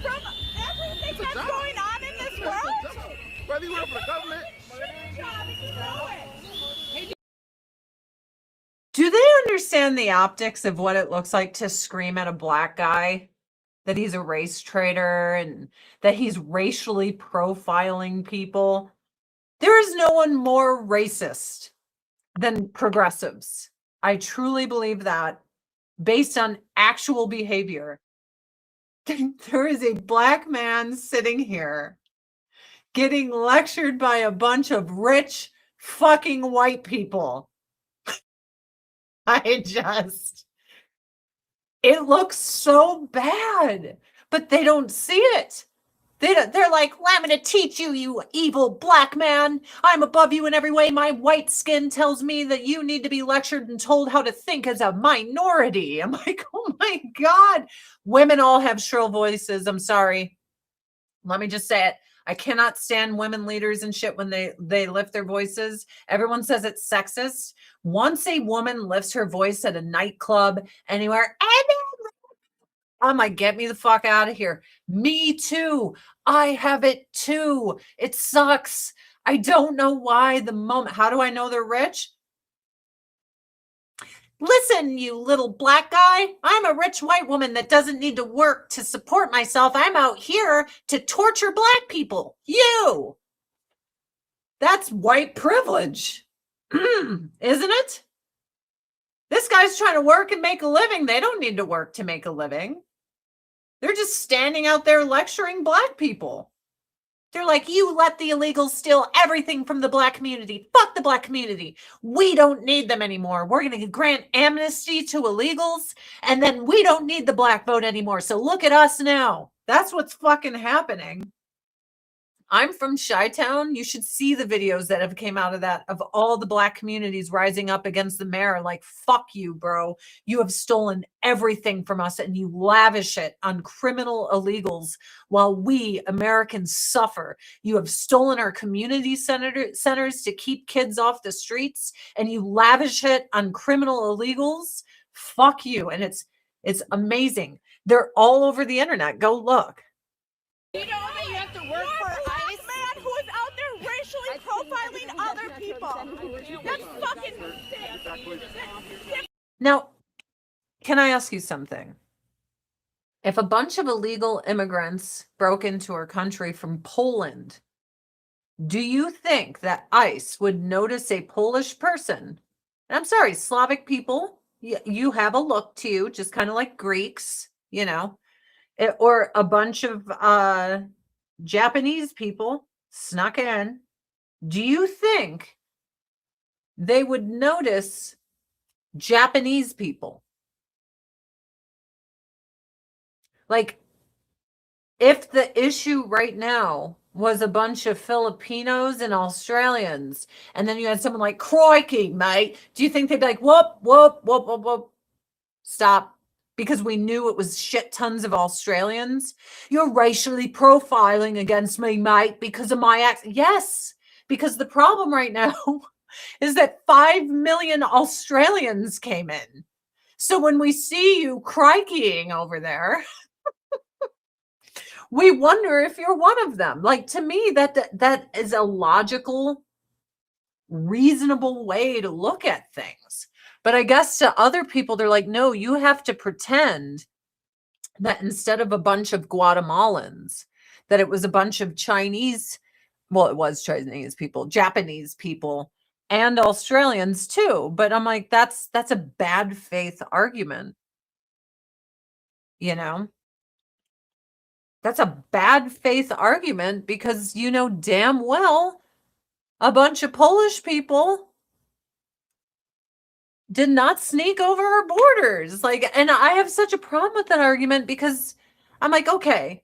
From everything that's going on in this world? Whether you work for the government. Do they understand the optics of what it looks like to scream at a black guy? That he's a race traitor and that he's racially profiling people? There is no one more racist than progressives. I truly believe that based on actual behavior. There is a black man sitting here getting lectured by a bunch of rich fucking white people. It looks so bad, but they don't see it. They're like, I'm going to teach you, you evil black man. I'm above you in every way. My white skin tells me that you need to be lectured and told how to think as a minority. I'm like, oh my God. Women all have shrill voices. I'm sorry. Let me just say it. I cannot stand women leaders and shit when they lift their voices. Everyone says it's sexist. Once a woman lifts her voice at a nightclub, anywhere, I'm like, get me the fuck out of here. Me too. I have it too. It sucks. I don't know why the moment. How do I know they're rich? Listen, you little black guy. I'm a rich white woman that doesn't need to work to support myself. I'm out here to torture black people. You. That's white privilege. Isn't it? This guy's trying to work and make a living. They don't need to work to make a living. They're just standing out there lecturing black people. They're like, you let the illegals steal everything from the black community. Fuck the black community. We don't need them anymore. We're going to grant amnesty to illegals, and then we don't need the black vote anymore. So look at us now. That's what's fucking happening. I'm from Chi-Town. You should see the videos that have came out of that, of all the black communities rising up against the mayor. Like, fuck you, bro. You have stolen everything from us and you lavish it on criminal illegals while we Americans suffer. You have stolen our community centers to keep kids off the streets and you lavish it on criminal illegals. Fuck you. And it's amazing. They're all over the internet. Go look. You know that you have to work for ICE? Man who is out there racially profiling other people. That's fucking sick. Now, can I ask you something? If a bunch of illegal immigrants broke into our country from Poland, do you think that ICE would notice a Polish person And I'm sorry, Slavic people, you have a look to you, just kind of like Greeks, you know, or a bunch of Japanese people snuck in. Do you think they would notice Japanese people? Like, if the issue right now was a bunch of Filipinos and Australians, and then you had someone like, crikey, mate, do you think they'd be like, whoop, whoop, whoop, whoop, whoop, stop? Because we knew it was shit tons of Australians. You're racially profiling against me, mate, because of my accent. Yes, because the problem right now is that 5 million Australians came in. So when we see you crikeying over there, we wonder if you're one of them. Like, to me, that is a logical, reasonable way to look at things. But I guess to other people, they're like, no, you have to pretend that instead of a bunch of Guatemalans, that it was a bunch of Chinese, well, it was Chinese people, Japanese people, and Australians too. But I'm like, that's a bad faith argument. You know? That's a bad faith argument because you know damn well a bunch of Polish people did not sneak over our borders. Like, and I have such a problem with that argument because I'm like, okay,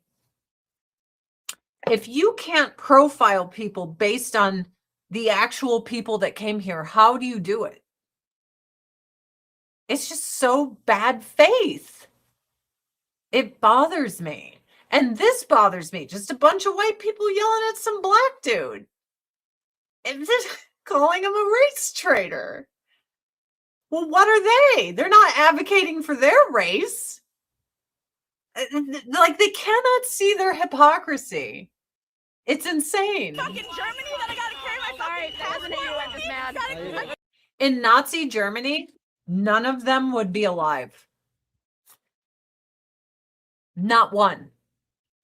if you can't profile people based on the actual people that came here, how do you do it? It's just so bad faith. It bothers me. And this bothers me. Just a bunch of white people yelling at some black dude. And just calling him a race traitor. Well, what are they? They're not advocating for their race. Like, they cannot see their hypocrisy. It's insane. Fucking Germany that I gotta carry my fucking passport. In Nazi Germany, none of them would be alive. Not one.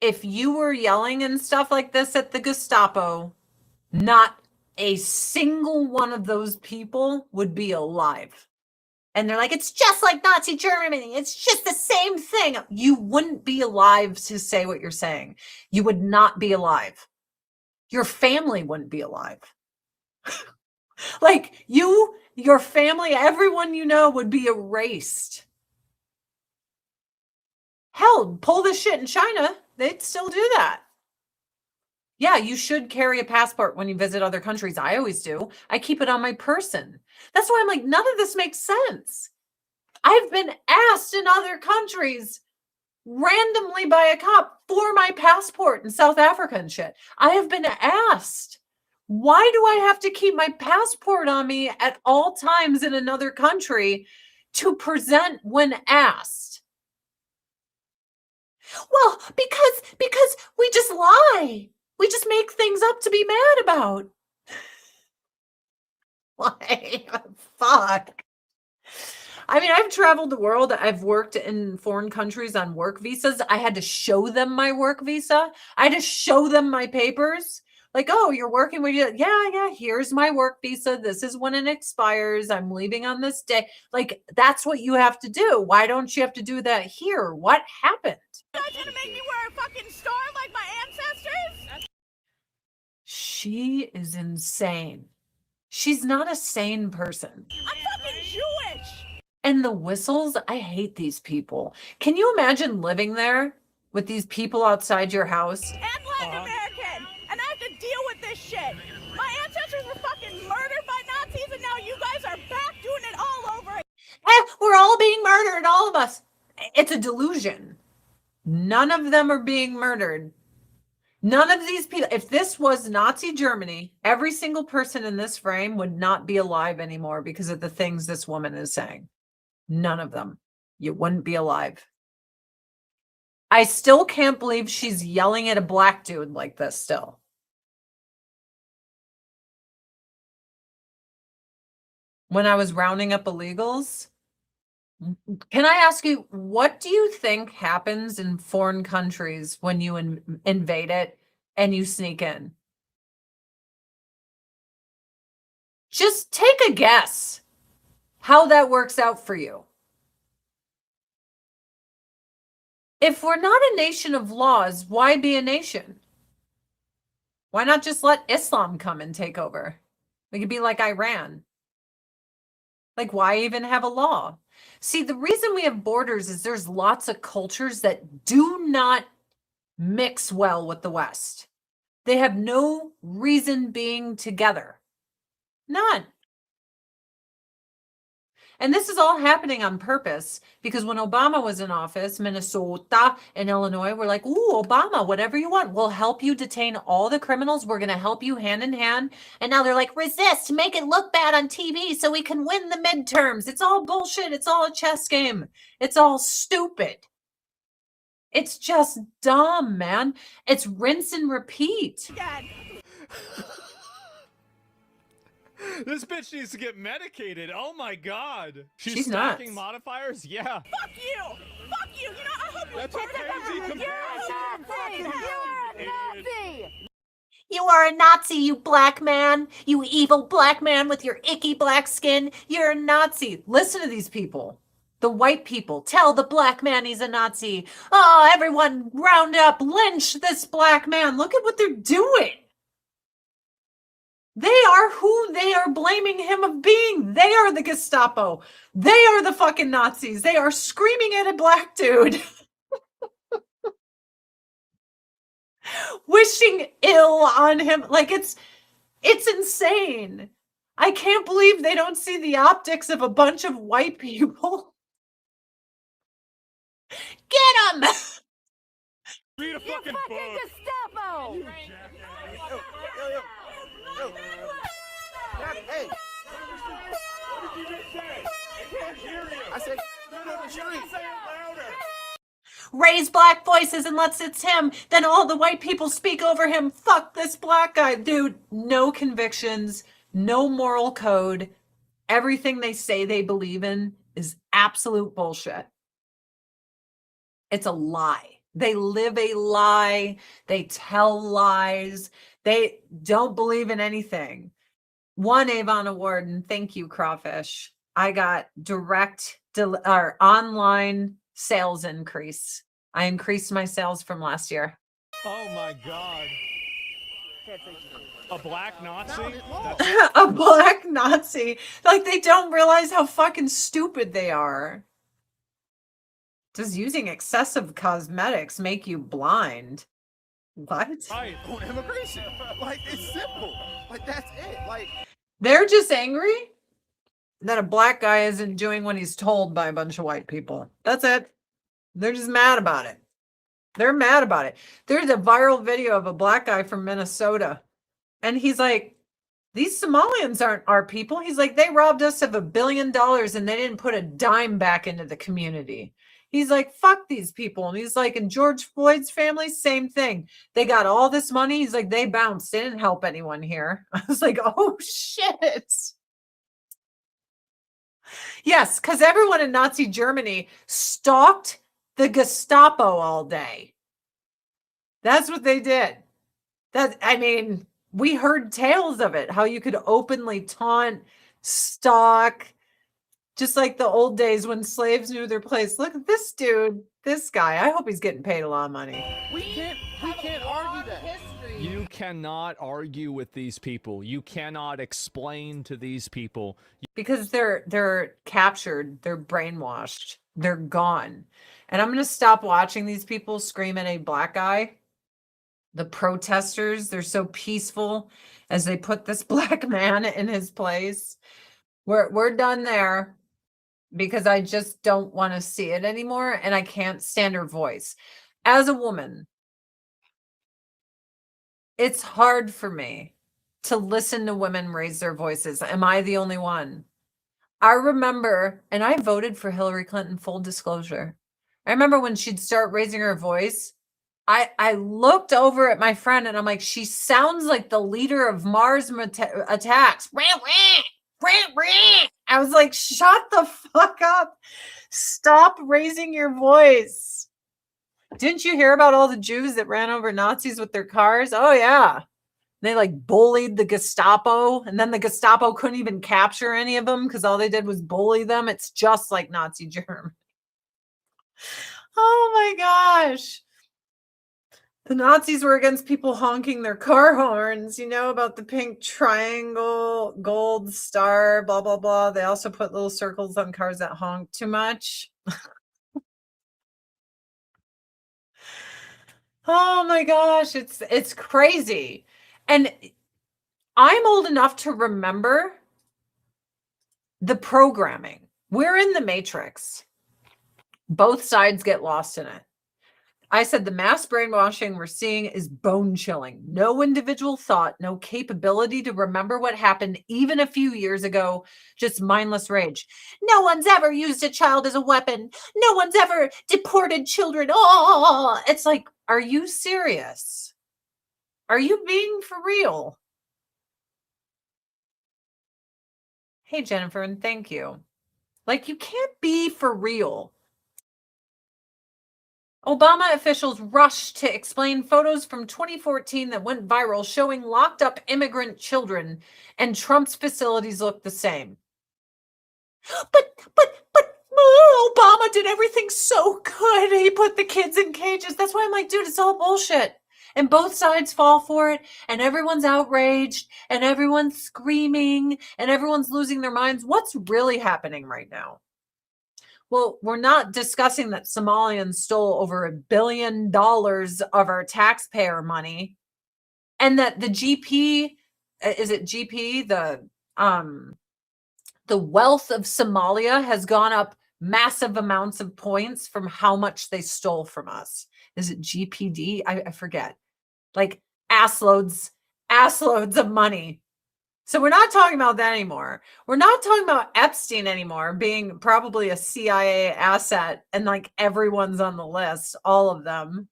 If you were yelling and stuff like this at the Gestapo, not a single one of those people would be alive. And they're like, it's just like Nazi Germany. It's just the same thing. You wouldn't be alive to say what you're saying. You would not be alive. Your family wouldn't be alive. Like, your family, everyone you know would be erased. Hell, pull this shit in China. They'd still do that. Yeah, you should carry a passport when you visit other countries. I always do. I keep it on my person. That's why I'm like, none of this makes sense. I've been asked in other countries randomly by a cop for my passport in South Africa and shit. I have been asked, why do I have to keep my passport on me at all times in another country to present when asked? Well, because we just lie. We just make things up to be mad about. Like, fuck. I mean, I've traveled the world. I've worked in foreign countries on work visas. I had to show them my work visa. I had to show them my papers. Like, oh, you're working with you. Yeah, here's my work visa. This is when it expires. I'm leaving on this day. Like, that's what you have to do. Why don't you have to do that here? What happened? You guys gonna make me wear a fucking star like my ancestors? She is insane. She's not a sane person. I'm fucking Jewish. And the whistles, I hate these people. Can you imagine living there with these people outside your house? And Latin American. And I have to deal with this shit. My ancestors were fucking murdered by Nazis and now you guys are back doing it all over again. We're all being murdered, all of us. It's a delusion. None of them are being murdered. None of these people, if this was Nazi Germany, every single person in this frame would not be alive anymore because of the things this woman is saying. None of them. You wouldn't be alive. I still can't believe she's yelling at a black dude like this still. When I was rounding up illegals, can I ask you, what do you think happens in foreign countries when you invade it and you sneak in? Just take a guess. how that works out for you. If we're not a nation of laws, why be a nation? Why not just let Islam come and take over? We could be like Iran. Like, why even have a law? See, the reason we have borders is there's lots of cultures that do not mix well with the West. They have no reason being together. None. And this is all happening on purpose because when Obama was in office, Minnesota and Illinois were like, ooh, Obama, whatever you want. We'll help you detain all the criminals. We're going to help you hand in hand. And now they're like, resist, make it look bad on TV so we can win the midterms. It's all bullshit. It's all a chess game. It's all stupid. It's just dumb, man. It's rinse and repeat. Dad. This bitch needs to get medicated. Oh my god. She's stacking nuts. modifiers? Yeah. Fuck you. Fuck you. You know, I hope you That's a crazy comparison. You are a Nazi, you black man. You evil black man with your icky black skin. You're a Nazi. Listen to these people. The white people tell the black man he's a Nazi. Oh, everyone round up, lynch this black man. Look at what they're doing. They are who they are blaming him of being. They are the Gestapo. They are the fucking Nazis. They are screaming at a black dude. Wishing ill on him. Like it's insane. I can't believe they don't see the optics of a bunch of white people. Get him! Read a fucking book. Gestapo! Hey! What did you just say? I can't hear you. I said, Say it louder. Raise black voices unless it's him. Then all the white people speak over him. Fuck this black guy. Dude, no convictions, no moral code. Everything they say they believe in is absolute bullshit. It's a lie. They live a lie. They tell lies. They don't believe in anything. One Avon award, and thank you, Crawfish. I got online sales increase. I increased my sales from last year. Oh my god. A black Nazi? A black Nazi. Like, they don't realize how fucking stupid they are. Does using excessive cosmetics make you blind? What? Right. on immigration. Like, it's simple. Like, that's it. Like, They're just angry that a black guy isn't doing what he's told by a bunch of white people. That's it. They're just mad about it. They're mad about it. There's a viral video of a black guy from Minnesota. And he's like, these Somalians aren't our people. He's like, they robbed us of $1 billion and they didn't put a dime back into the community. He's like, fuck these people. And he's like, and George Floyd's family, same thing. They got all this money. He's like, they bounced. They didn't help anyone here. I was like, oh, shit. Yes, because everyone in Nazi Germany stalked the Gestapo all day. That's what they did. We heard tales of it, how you could openly taunt, stalk, just like the old days when slaves knew their place. Look at this dude, this guy. I hope he's getting paid a lot of money. we can't argue that. You cannot argue with these people. You cannot explain to these people. Because they're captured, they're brainwashed, they're gone. And I'm going to stop watching these people scream at a black guy. The protesters, they're so peaceful as they put this black man in his place. We're done there because I just don't want to see it anymore and I can't stand her voice. As a woman, it's hard for me to listen to women raise their voices. Am I the only one? I remember, and I voted for Hillary Clinton, full disclosure. I remember when she'd start raising her voice, I looked over at my friend and I'm like, she sounds like the leader of Mars attacks. I was like, shut the fuck up. Stop raising your voice. Didn't you hear about all the Jews that ran over Nazis with their cars? Oh, yeah. They like bullied the Gestapo, and then the Gestapo couldn't even capture any of them because all they did was bully them. It's just like Nazi Germany. Oh my gosh. The Nazis were against people honking their car horns, you know, about the pink triangle, gold star, blah, blah, blah. They also put little circles on cars that honk too much. Oh my gosh, it's crazy. And I'm old enough to remember the programming. We're in the Matrix. Both sides get lost in it. I said the mass brainwashing we're seeing is bone chilling. No individual thought, no capability to remember what happened even a few years ago, just mindless rage. No one's ever used a child as a weapon. No one's ever deported children. Oh, it's like, are you serious? Are you being for real? Hey, Jennifer, and thank you. Like, you can't be for real. Obama officials rushed to explain photos from 2014 that went viral showing locked up immigrant children, and Trump's facilities look the same. But Obama did everything so good. He put the kids in cages. That's why I'm like, dude, it's all bullshit. And both sides fall for it, and everyone's outraged, and everyone's screaming, and everyone's losing their minds. What's really happening right now? Well, we're not discussing that Somalians stole over $1 billion of our taxpayer money, and that the GP, is it GP, the wealth of Somalia has gone up massive amounts of points from how much they stole from us. Is it GPD? I forget. Like ass loads of money. So we're not talking about that anymore. We're not talking about Epstein anymore being probably a CIA asset and like everyone's on the list, all of them.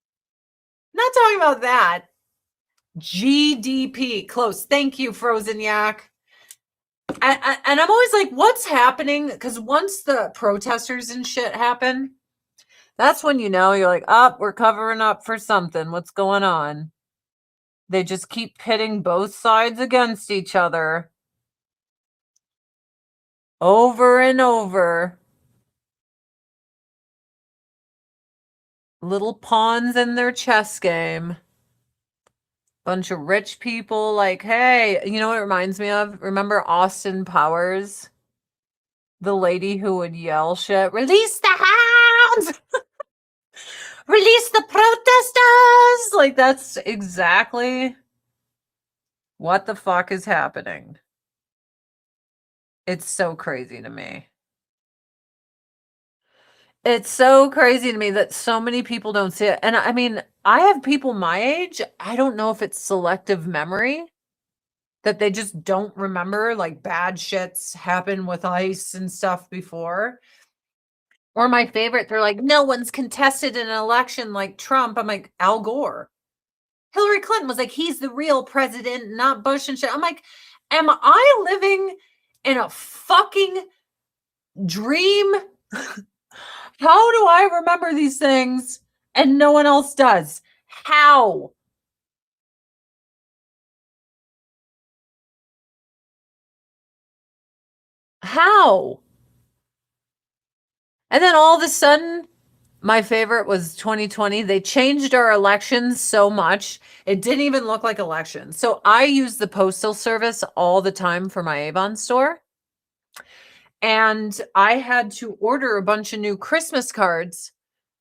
Not talking about that. GDP, close. Thank you, Frozen Yak. And I'm always like, what's happening? Because once the protesters and shit happen, that's when you know, you're like, oh, we're covering up for something. What's going on? They just keep pitting both sides against each other. Over and over. Little pawns in their chess game. Bunch of rich people like, hey, you know what it reminds me of? Remember Austin Powers? The lady who would yell shit, release the hounds! Release the protesters! Like, that's exactly what the fuck is happening. It's so crazy to me. It's so crazy to me that so many people don't see it. And I mean, I have people my age. I don't know if it's selective memory that they just don't remember like bad shits happen with ICE and stuff before. Or my favorite, they're like, no one's contested an election like Trump. I'm like, Al Gore. Hillary Clinton was like, he's the real president, not Bush and shit. I'm like, am I living in a fucking dream? How do I remember these things and no one else does? How? How? And then all of a sudden, my favorite was 2020. They changed our elections so much. It didn't even look like elections. So I use the postal service all the time for my Avon store. And I had to order a bunch of new Christmas cards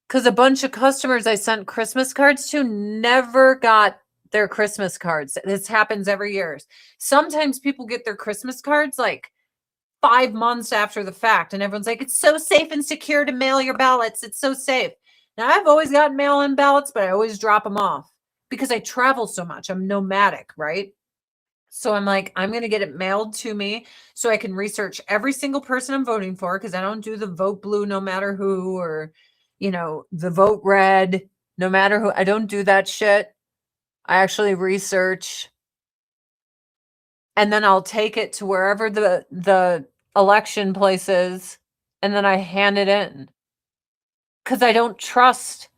because a bunch of customers I sent Christmas cards to never got their Christmas cards. This happens every year. Sometimes people get their Christmas cards like 5 months after the fact, and everyone's like, it's so safe and secure to mail your ballots. It's so safe. Now, I've always gotten mail-in ballots, but I always drop them off because I travel so much. I'm nomadic, right? So I'm like, I'm going to get it mailed to me so I can research every single person I'm voting for, because I don't do the vote blue no matter who, or, you know, the vote red no matter who. I don't do that shit. I actually research, and then I'll take it to wherever the election place is, and then I hand it in because I don't trust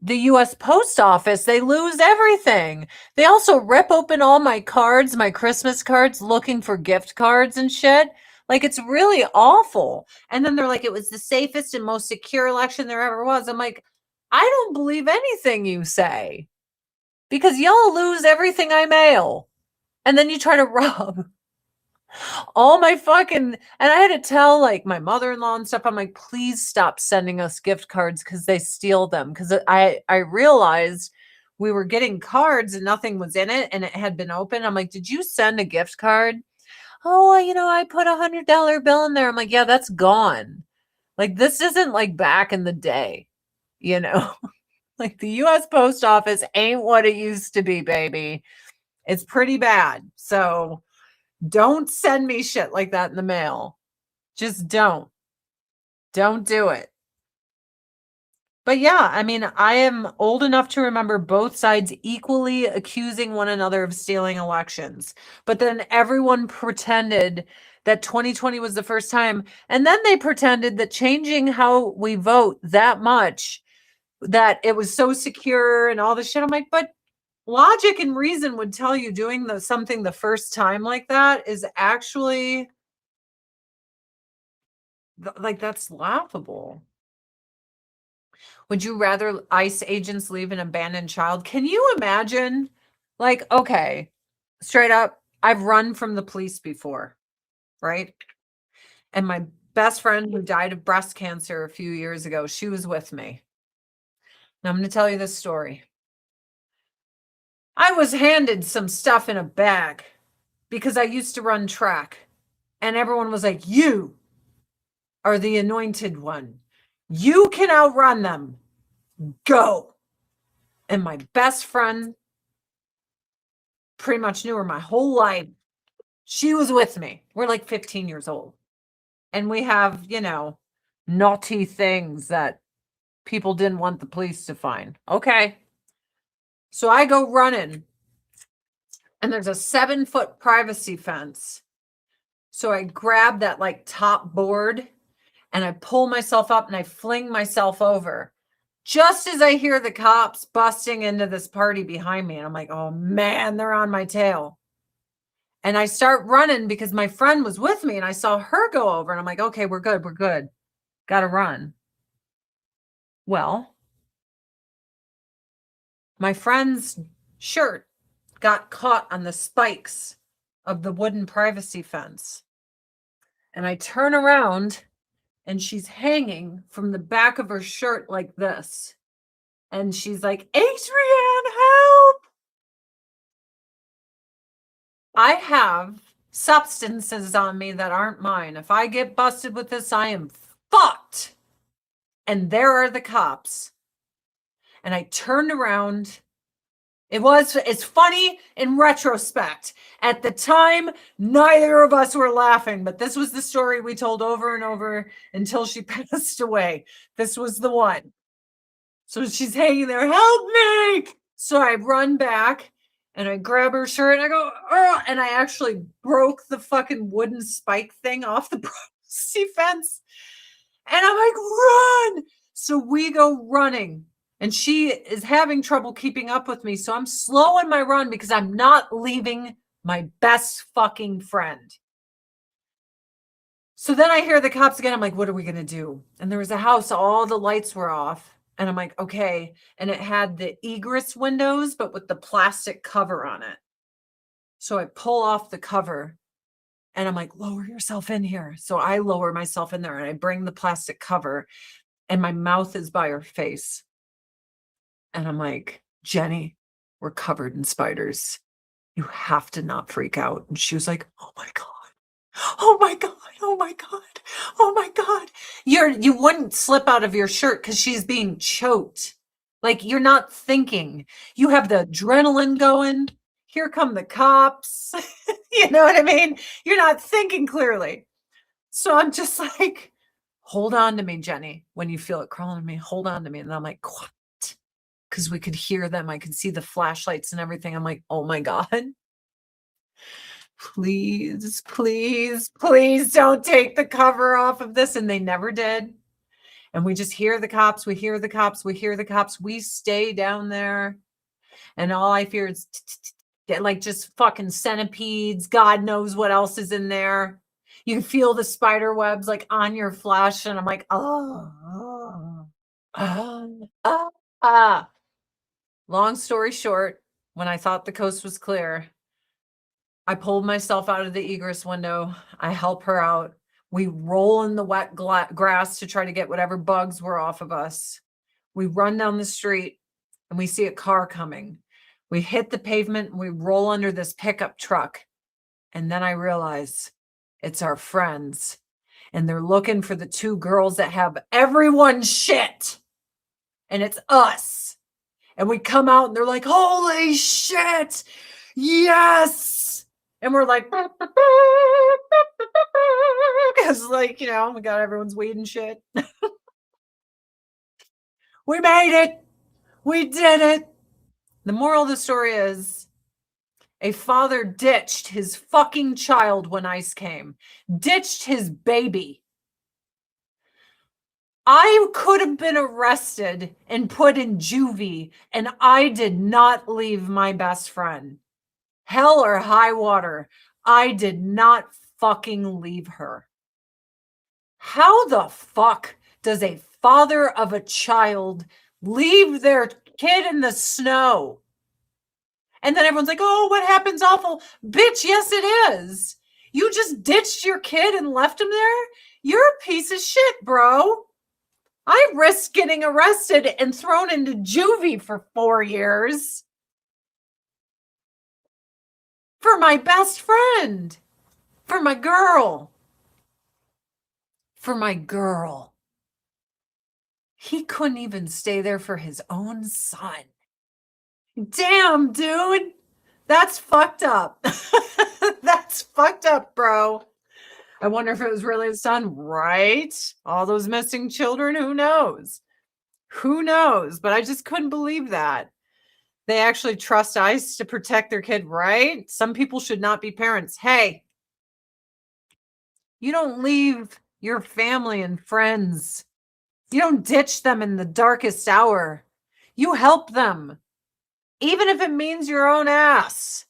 the US Post Office, they lose everything. They also rip open all my cards, my Christmas cards, looking for gift cards and shit. Like, it's really awful. And then they're like, it was the safest and most secure election there ever was. I'm like, I don't believe anything you say because y'all lose everything I mail. And then you try to rob all my fucking, and I had to tell like my mother-in-law and stuff, I'm like, please stop sending us gift cards because they steal them. Because I realized we were getting cards and nothing was in it and it had been open. I'm like, did you send a gift card? Oh, I put $100 bill in there. I'm like, yeah, that's gone. Like, this isn't like back in the day, like the US Post Office ain't what it used to be, baby. It's pretty bad. So don't send me shit like that in the mail. Just don't. Don't do it. But yeah, I mean, I am old enough to remember both sides equally accusing one another of stealing elections. But then everyone pretended that 2020 was the first time. And then they pretended that changing how we vote that much, that it was so secure and all this shit. I'm like, but logic and reason would tell you doing something the first time like that is actually like, that's laughable. Would you rather ICE agents leave an abandoned child? Can you imagine? Like, okay, straight up, I've run from the police before, right? And my best friend who died of breast cancer a few years ago, she was with me. Now I'm going to tell you this story. I was handed some stuff in a bag because I used to run track. And everyone was like, you are the anointed one. You can outrun them. Go. And my best friend, pretty much knew her my whole life. She was with me. We're like 15 years old. And we have, naughty things that people didn't want the police to find. Okay. So I go running. And there's a 7-foot privacy fence. So I grab that like top board and I pull myself up and I fling myself over just as I hear the cops busting into this party behind me. And I'm like, oh man, they're on my tail. And I start running because my friend was with me and I saw her go over and I'm like, okay, we're good. We're good. Got to run. Well, my friend's shirt got caught on the spikes of the wooden privacy fence. And I turn around and she's hanging from the back of her shirt like this. And she's like, Adrienne, help! I have substances on me that aren't mine. If I get busted with this, I am fucked. And there are the cops. And I turned around. It's funny in retrospect. At the time, neither of us were laughing, but this was the story we told over and over until she passed away. This was the one. So she's hanging there, help me! So I run back and I grab her shirt and I go, oh, and I actually broke the fucking wooden spike thing off the privacy fence. And I'm like, run! So we go running. And she is having trouble keeping up with me. So I'm slowing my run because I'm not leaving my best fucking friend. So then I hear the cops again. I'm like, what are we going to do? And there was a house. All the lights were off. And I'm like, okay. And it had the egress windows, but with the plastic cover on it. So I pull off the cover and I'm like, lower yourself in here. So I lower myself in there and I bring the plastic cover and my mouth is by her face. And I'm like, Jenny, we're covered in spiders. You have to not freak out. And she was like, oh my God. Oh my God. Oh my God. Oh my God. You wouldn't slip out of your shirt because she's being choked. Like, you're not thinking. You have the adrenaline going. Here come the cops. You know what I mean? You're not thinking clearly. So I'm just like, hold on to me, Jenny. When you feel it crawling on me, hold on to me. And I'm like, what? Because we could hear them. I could see the flashlights and everything. I'm like, oh my God. Please, please, please don't take the cover off of this. And they never did. And we just hear the cops. We hear the cops. We hear the cops. We stay down there. And all I fear is like just fucking centipedes. God knows what else is in there. You can feel the spider webs like on your flesh. And I'm like, Long story short, when I thought the coast was clear, I pulled myself out of the egress window. I help her out. We roll in the wet grass to try to get whatever bugs were off of us. We run down the street and we see a car coming. We hit the pavement and we roll under this pickup truck. And then I realize it's our friends. And they're looking for the two girls that have everyone's shit. And it's us. And we come out and they're like, holy shit. Yes. And we're like, because like, you know, we got everyone's weed and shit. We made it. We did it. The moral of the story is a father ditched his fucking child when ICE came, ditched his baby. I could have been arrested and put in juvie, and I did not leave my best friend. Hell or high water, I did not fucking leave her. How the fuck does a father of a child leave their kid in the snow? And then everyone's like, oh, what happens awful? Bitch, yes, it is. You just ditched your kid and left him there? You're a piece of shit, bro. I risked getting arrested and thrown into juvie for 4 years. For my best friend. For my girl. For my girl. He couldn't even stay there for his own son. Damn, dude. That's fucked up. That's fucked up, bro. I wonder if it was really his son, right? All those missing children, who knows? Who knows? But I just couldn't believe that. They actually trust ICE to protect their kid, right? Some people should not be parents. Hey, you don't leave your family and friends. You don't ditch them in the darkest hour. You help them, even if it means your own ass.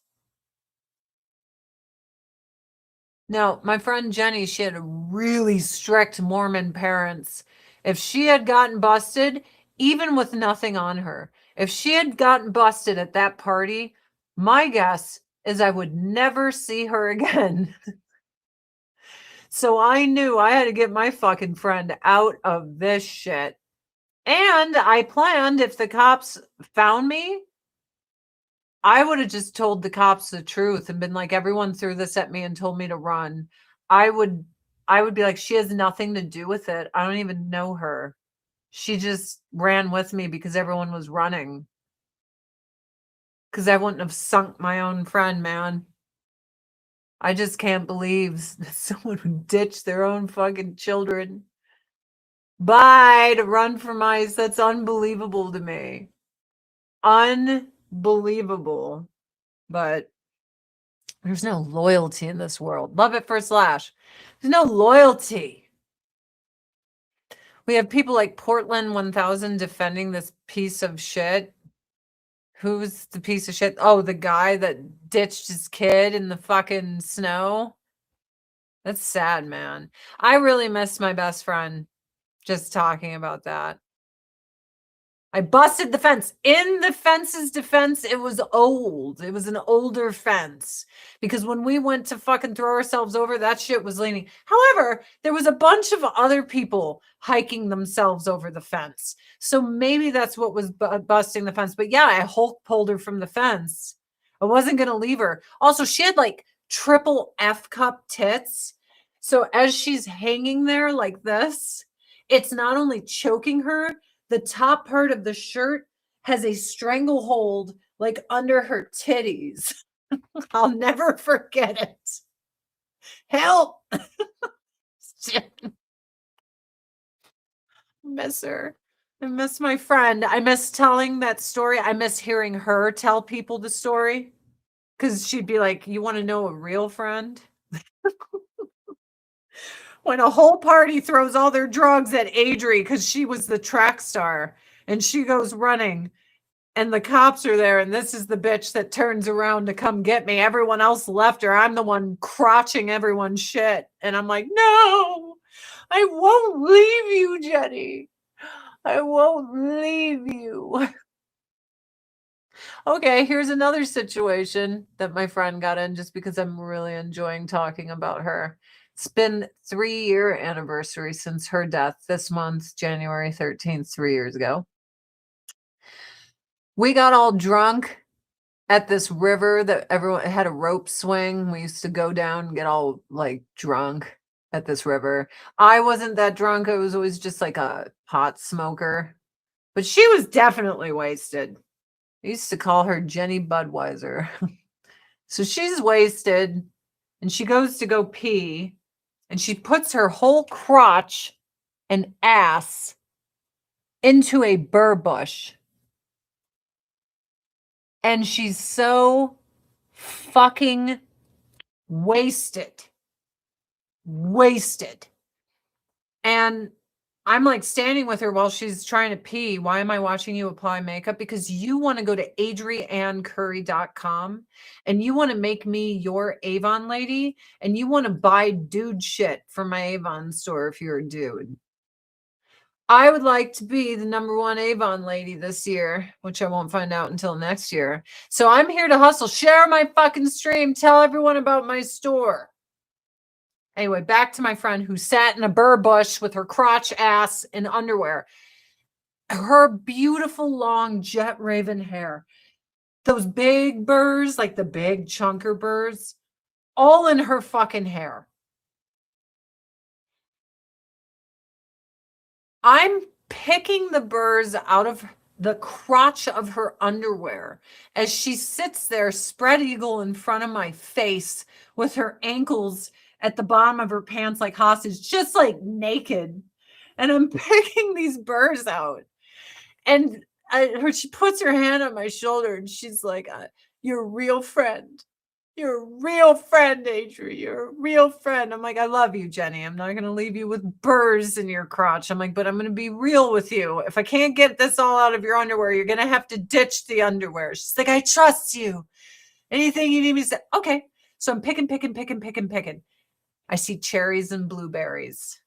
Now, my friend Jenny, she had really strict Mormon parents. If she had gotten busted, even with nothing on her, if she had gotten busted at that party, my guess is I would never see her again. So I knew I had to get my fucking friend out of this shit. And I planned if the cops found me, I would have just told the cops the truth and been like, everyone threw this at me and told me to run. I would be like, she has nothing to do with it. I don't even know her. She just ran with me because everyone was running. Because I wouldn't have sunk my own friend, man. I just can't believe that someone would ditch their own fucking children. Bye to run from ICE. That's unbelievable to me. Unbelievable. But there's no loyalty in this world. Love at first lash. There's no loyalty. We have people like Portland 1000 defending this piece of shit. Who's the piece of shit? Oh, the guy that ditched his kid in the fucking snow. That's sad, man. I really miss my best friend just talking about that. I busted the fence. In the fence's defense, it was old. It was an older fence. Because when we went to fucking throw ourselves over, that shit was leaning. However, there was a bunch of other people hiking themselves over the fence. So maybe that's what was busting the fence. But yeah, I Hulk pulled her from the fence. I wasn't going to leave her. Also, she had like triple F cup tits. So as she's hanging there like this, it's not only choking her, the top part of the shirt has a stranglehold like under her titties. I'll never forget it. Help. Miss her. I miss my friend. I miss telling that story. I miss hearing her tell people the story. Because she'd be like, you want to know a real friend? when a whole party throws all their drugs at Adri because she was the track star and she goes running and the cops are there and this is the bitch that turns around to come get me. Everyone else left her. I'm the one crotching everyone's shit. And I'm like, no, I won't leave you, Jenny. I won't leave you. Okay, here's another situation that my friend got in just because I'm really enjoying talking about her. It's been 3-year anniversary since her death this month, January 13th, 3 years ago. We got all drunk at this river that everyone had a rope swing. We used to go down and get all like drunk at this river. I wasn't that drunk. I was always just like a pot smoker, but she was definitely wasted. I used to call her Jenny Budweiser. So she's wasted and she goes to go pee and she puts her whole crotch and ass into a burr bush. And she's so fucking wasted. Wasted. And I'm like standing with her while she's trying to pee. Why am I watching you apply makeup? Because you want to go to adriannecurry.com and you want to make me your Avon lady and you want to buy dude shit from my Avon store if you're a dude. I would like to be the #1 Avon lady this year, which I won't find out until next year. So I'm here to hustle. Share my fucking stream. Tell everyone about my store. Anyway, back to my friend who sat in a burr bush with her crotch ass in underwear. Her beautiful long jet raven hair. Those big burrs, like the big chunker burrs, all in her fucking hair. I'm picking the burrs out of the crotch of her underwear as she sits there spread eagle in front of my face with her ankles at the bottom of her pants like hostage, just like naked. And I'm picking these burrs out. And she puts her hand on my shoulder and she's like, you're a real friend. You're a real friend, Adri. You're a real friend. I'm like, I love you, Jenny. I'm not going to leave you with burrs in your crotch. I'm like, but I'm going to be real with you. If I can't get this all out of your underwear, you're going to have to ditch the underwear. She's like, I trust you. Anything you need me to say. Okay. So I'm picking. I see cherries and blueberries.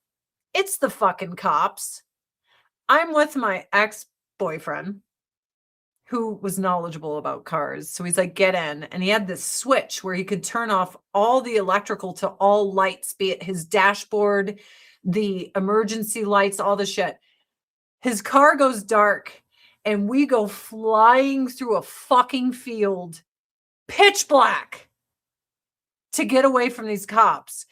It's the fucking cops. I'm with my ex-boyfriend who was knowledgeable about cars. So he's like, get in. And he had this switch where he could turn off all the electrical to all lights, be it his dashboard, the emergency lights, all the shit. His car goes dark and we go flying through a fucking field, pitch black, to get away from these cops.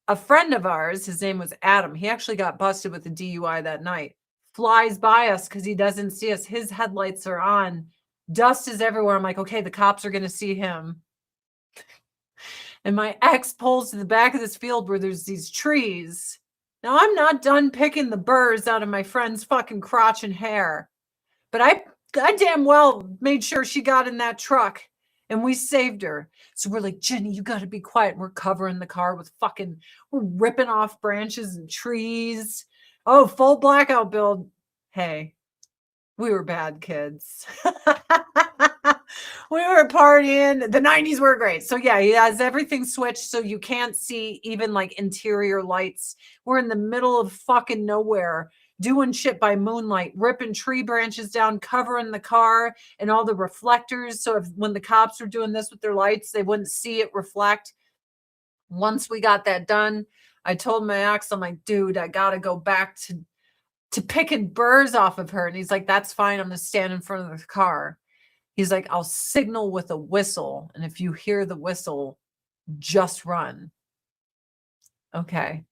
A friend of ours, his name was Adam, he actually got busted with a DUI that night. Flies by us because he doesn't see us. His headlights are on. Dust is everywhere. I'm like, okay, the cops are going to see him. And my ex pulls to the back of this field where there's these trees. Now, I'm not done picking the burrs out of my friend's fucking crotch and hair. But I damn well made sure she got in that truck. And we saved her. So we're like, Jenny, you got to be quiet. We're covering the car with we're ripping off branches and trees. Oh, full blackout build. Hey, we were bad kids. We were partying. The 90s were great. So yeah, he has everything switched so you can't see even like interior lights. We're in the middle of fucking nowhere doing shit by moonlight, ripping tree branches down, covering the car and all the reflectors. So when the cops were doing this with their lights, they wouldn't see it reflect. Once we got that done, I told my ex, I'm like, dude, I got to go back to picking burrs off of her. And he's like, that's fine. I'm going to stand in front of the car. He's like, I'll signal with a whistle. And if you hear the whistle, just run. Okay.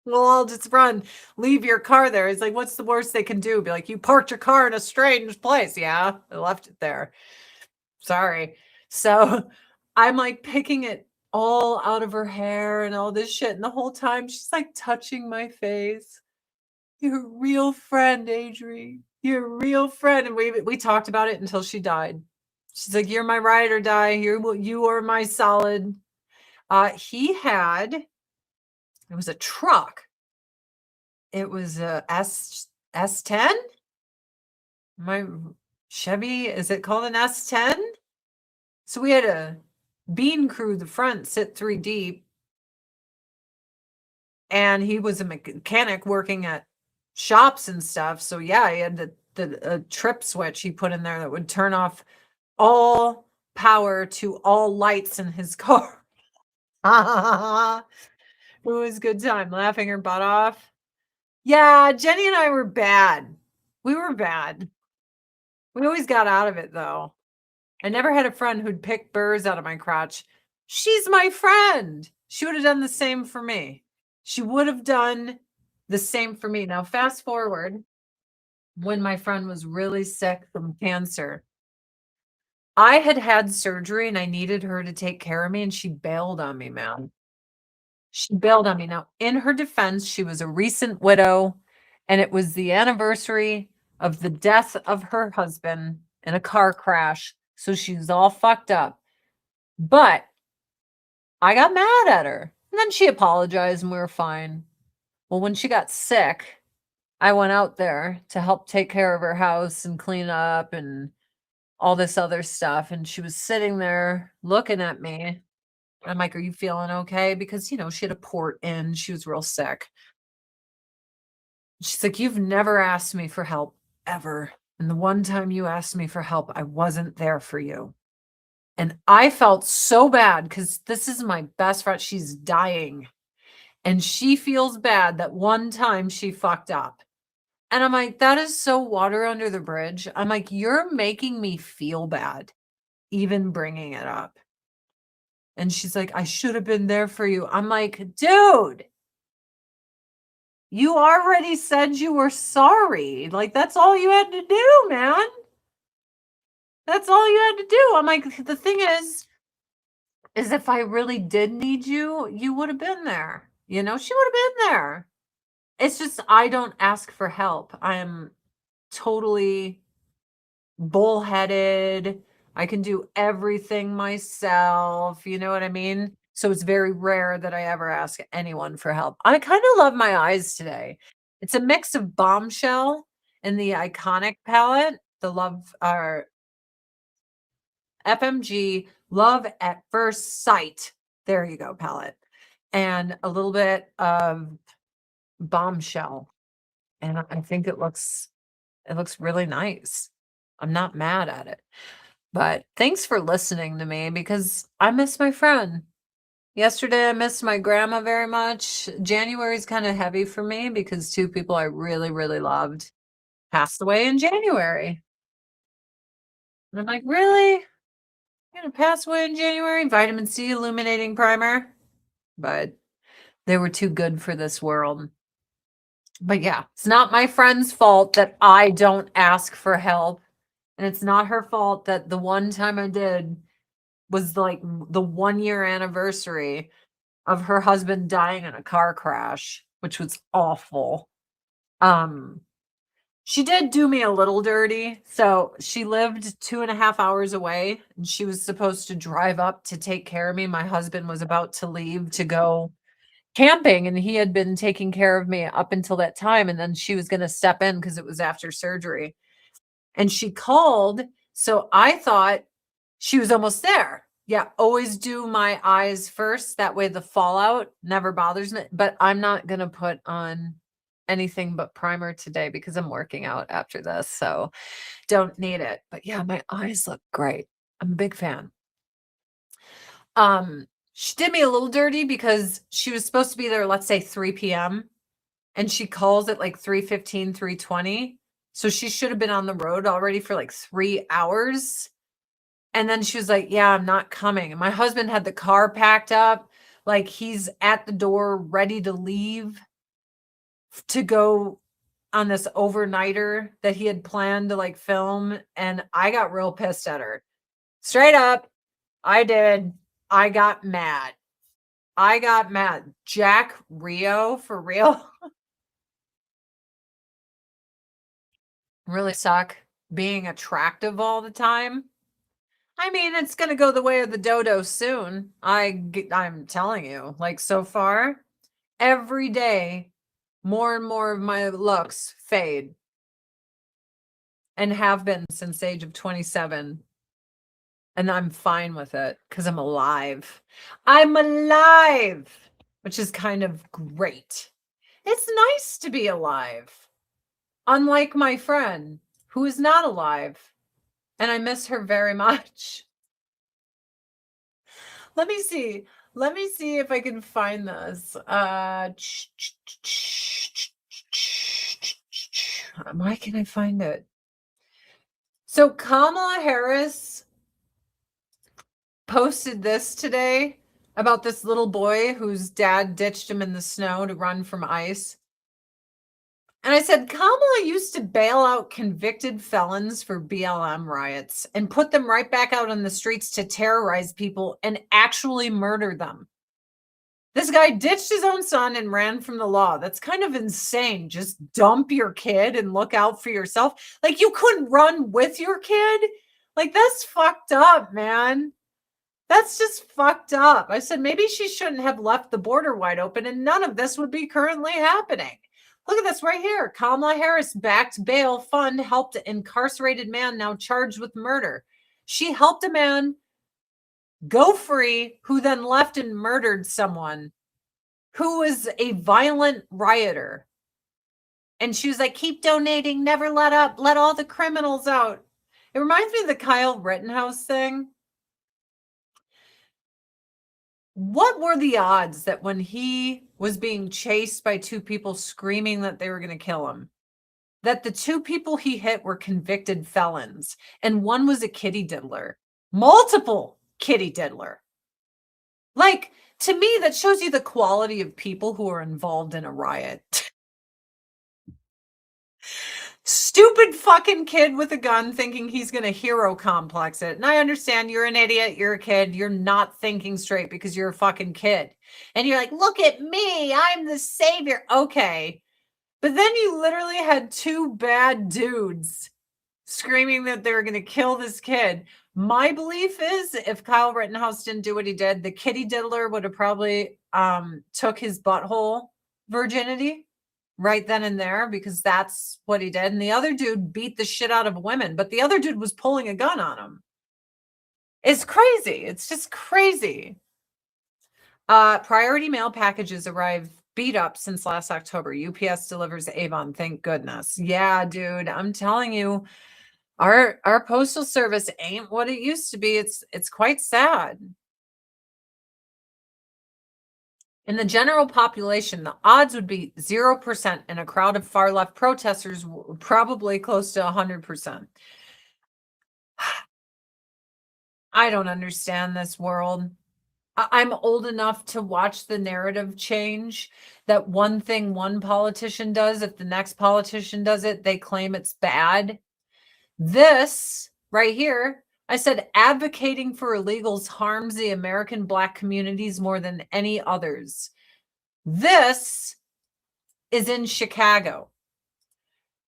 Well, I'll just run. Leave your car there. He's like, what's the worst they can do? Be like, you parked your car in a strange place. Yeah, I left it there. Sorry. So I'm like picking it all out of her hair and all this shit. And the whole time she's like touching my face. You're a real friend, Adri. You're a real friend. And we talked about it until she died. She's like, you're my ride or die. You are my solid. He had It was a truck. It was a S10. My Chevy, is it called an S10? So we had a bean crew, the front, sit 3 deep. And he was a mechanic working at shops and stuff. So yeah, he had the trip switch he put in there that would turn off all power to all lights in his car. It was a good time, laughing her butt off. Yeah, Jenny and I were bad. We were bad. We always got out of it though. I never had a friend who'd pick burrs out of my crotch. She's my friend. She would have done the same for me. She would have done the same for me. Now, fast forward when my friend was really sick from cancer. I had had surgery and I needed her to take care of me, and she bailed on me, man. She bailed on me. Now, in her defense, she was a recent widow, and it was the anniversary of the death of her husband in a car crash. So she's all fucked up. But I got mad at her. And then she apologized and we were fine. Well, when she got sick, I went out there to help take care of her house and clean up and all this other stuff. And she was sitting there looking at me. I'm like, are you feeling okay? Because, she had a port in. She was real sick. She's like, you've never asked me for help ever. And the one time you asked me for help, I wasn't there for you. And I felt so bad because this is my best friend. She's dying. And she feels bad that one time she fucked up. And I'm like, that is so water under the bridge. I'm like, you're making me feel bad, even bringing it up. And she's like, I should have been there for you. I'm like, dude, you already said you were sorry. Like, that's all you had to do, man. That's all you had to do. I'm like, the thing is if I really did need you, you would have been there. She would have been there. It's just, I don't ask for help. I'm totally bullheaded. I can do everything myself. You know what I mean? So it's very rare that I ever ask anyone for help. I kind of love my eyes today. It's a mix of Bombshell and the Iconic palette, the Love FMG Love at First Sight. There you go, palette. And a little bit of Bombshell. And I think it looks really nice. I'm not mad at it. But thanks for listening to me, because I miss my friend. Yesterday, I missed my grandma very much. January is kind of heavy for me because 2 people I really, really loved passed away in January. And I'm like, really? You're going to pass away in January? Vitamin C illuminating primer. But they were too good for this world. But yeah, it's not my friend's fault that I don't ask for help. And it's not her fault that the one time I did was like the 1-year anniversary of her husband dying in a car crash, which was awful. She did do me a little dirty. So she lived 2.5 hours away, and she was supposed to drive up to take care of me. My husband was about to leave to go camping, and he had been taking care of me up until that time. And then she was going to step in because it was after surgery. And she called. So I thought she was almost there. Yeah, always do my eyes first. That way the fallout never bothers me. But I'm not going to put on anything but primer today because I'm working out after this. So don't need it. But yeah, my eyes look great. I'm a big fan. She did me a little dirty because she was supposed to be there, let's say 3 p.m. And she calls at like 3:15, 3:20. So she should have been on the road already for like 3 hours. And then she was like, yeah, I'm not coming. And my husband had the car packed up. Like, he's at the door ready to leave to go on this overnighter that he had planned to like film. And I got real pissed at her. Straight up, I did. I got mad. Jack Rio, for real. Really suck being attractive all the time. I mean, it's going to go the way of the dodo soon. I'm telling you, like, so far. every day, more and more of my looks fade, and have been since the age of 27. And I'm fine with it because I'm alive. I'm alive, which is kind of great. It's nice to be alive. Unlike my friend who is not alive, and I miss her very much. Let me see. Let me see if I can find this. Why can't I find it? So Kamala Harris posted this today about this little boy whose dad ditched him in the snow to run from ICE. And I said, Kamala used to bail out convicted felons for BLM riots and put them right back out on the streets to terrorize people and actually murder them. This guy ditched his own son and ran from the law. That's kind of insane. Just dump your kid and look out for yourself. Like, you couldn't run with your kid? Like, that's fucked up, man. That's just fucked up. I said, maybe she shouldn't have left the border wide open and none of this would be currently happening. Look at this right here. Kamala Harris backed bail fund helped incarcerated man now charged with murder. She helped a man go free who then left and murdered someone who was a violent rioter. And she was like, keep donating, never let up, let all the criminals out. It reminds me of the Kyle Rittenhouse thing. What were the odds that when he was being chased by two people screaming that they were going to kill him, that the two people he hit were convicted felons and one was a kitty diddler, multiple kitty diddler? Like, to me, that shows you the quality of people who are involved in a riot. Stupid fucking kid with a gun thinking he's going to hero complex it. And I understand you're an idiot. You're a kid. You're not thinking straight because you're a fucking kid. And you're like, look at me. I'm the savior. Okay. But then you literally had two bad dudes screaming that they were going to kill this kid. My belief is if Kyle Rittenhouse didn't do what he did, the kitty diddler would have probably took his butthole virginity right then and there, because that's what he did. And the other dude beat the shit out of women, but the other dude was pulling a gun on him. It's crazy. It's just crazy. Priority mail packages arrive beat up since last October. UPS delivers Avon. Thank goodness. Yeah, dude, I'm telling you, our postal service ain't what it used to be. It's quite sad. In the general population, the odds would be 0%, and a crowd of far left protesters probably close to 100%. I don't understand this world. I'm old enough to watch the narrative change that one thing one politician does, if the next politician does it, they claim it's bad. This right here, I said, advocating for illegals harms the American Black communities more than any others. This is in Chicago.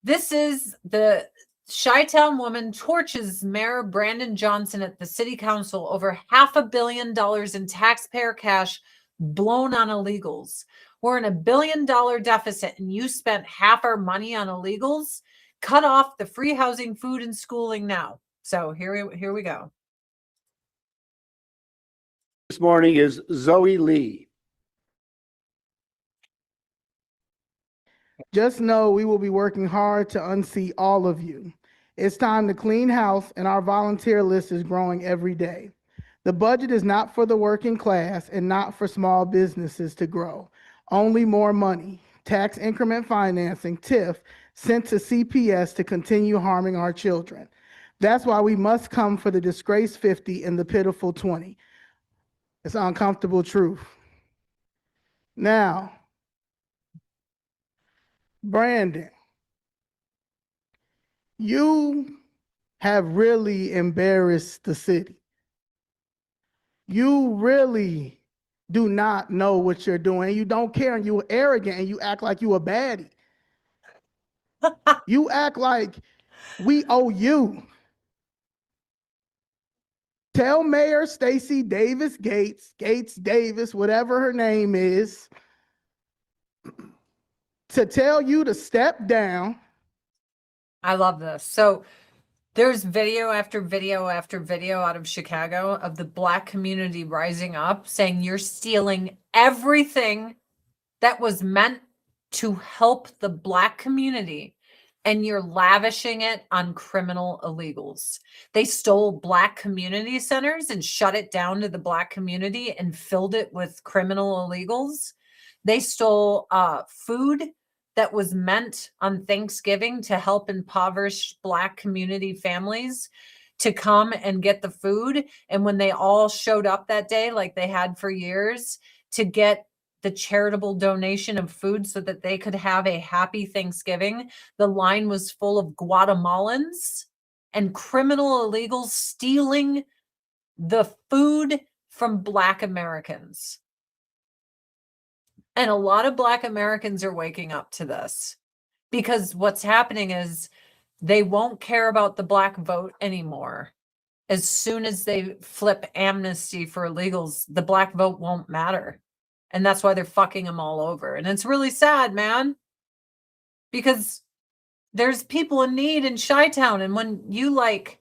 This is the Chi-Town woman torches Mayor Brandon Johnson at the city council over $500 million in taxpayer cash blown on illegals. We're in $1 billion deficit and you spent half our money on illegals. Cut off the free housing, food, and schooling now. So here we go. This morning is Zoe Lee. Just know we will be working hard to unseat all of you. It's time to clean house, and our volunteer list is growing every day. The budget is not for the working class and not for small businesses to grow. Only more money, tax increment financing, TIF, sent to CPS to continue harming our children. That's why we must come for the disgraced 50 and the pitiful 20. It's uncomfortable truth. Now, Brandon, you have really embarrassed the city. You really do not know what you're doing. You don't care, and you're arrogant, and you act like you a baddie. You act like we owe you. Tell Mayor Stacey Davis Gates, Davis, whatever her name is, to tell you to step down. I love this. So there's video after video after video out of Chicago of the Black community rising up saying you're stealing everything that was meant to help the Black community and you're lavishing it on criminal illegals. They stole Black community centers and shut it down to the Black community and filled it with criminal illegals. They stole food that was meant on Thanksgiving to help impoverished Black community families to come and get the food. And when they all showed up that day, like they had for years, to get the charitable donation of food so that they could have a happy Thanksgiving, the line was full of Guatemalans and criminal illegals stealing the food from Black Americans. And a lot of Black Americans are waking up to this because what's happening is they won't care about the Black vote anymore. As soon as they flip amnesty for illegals, the Black vote won't matter. And that's why they're fucking them all over. And it's really sad, man, because there's people in need in Chi-Town. And when you like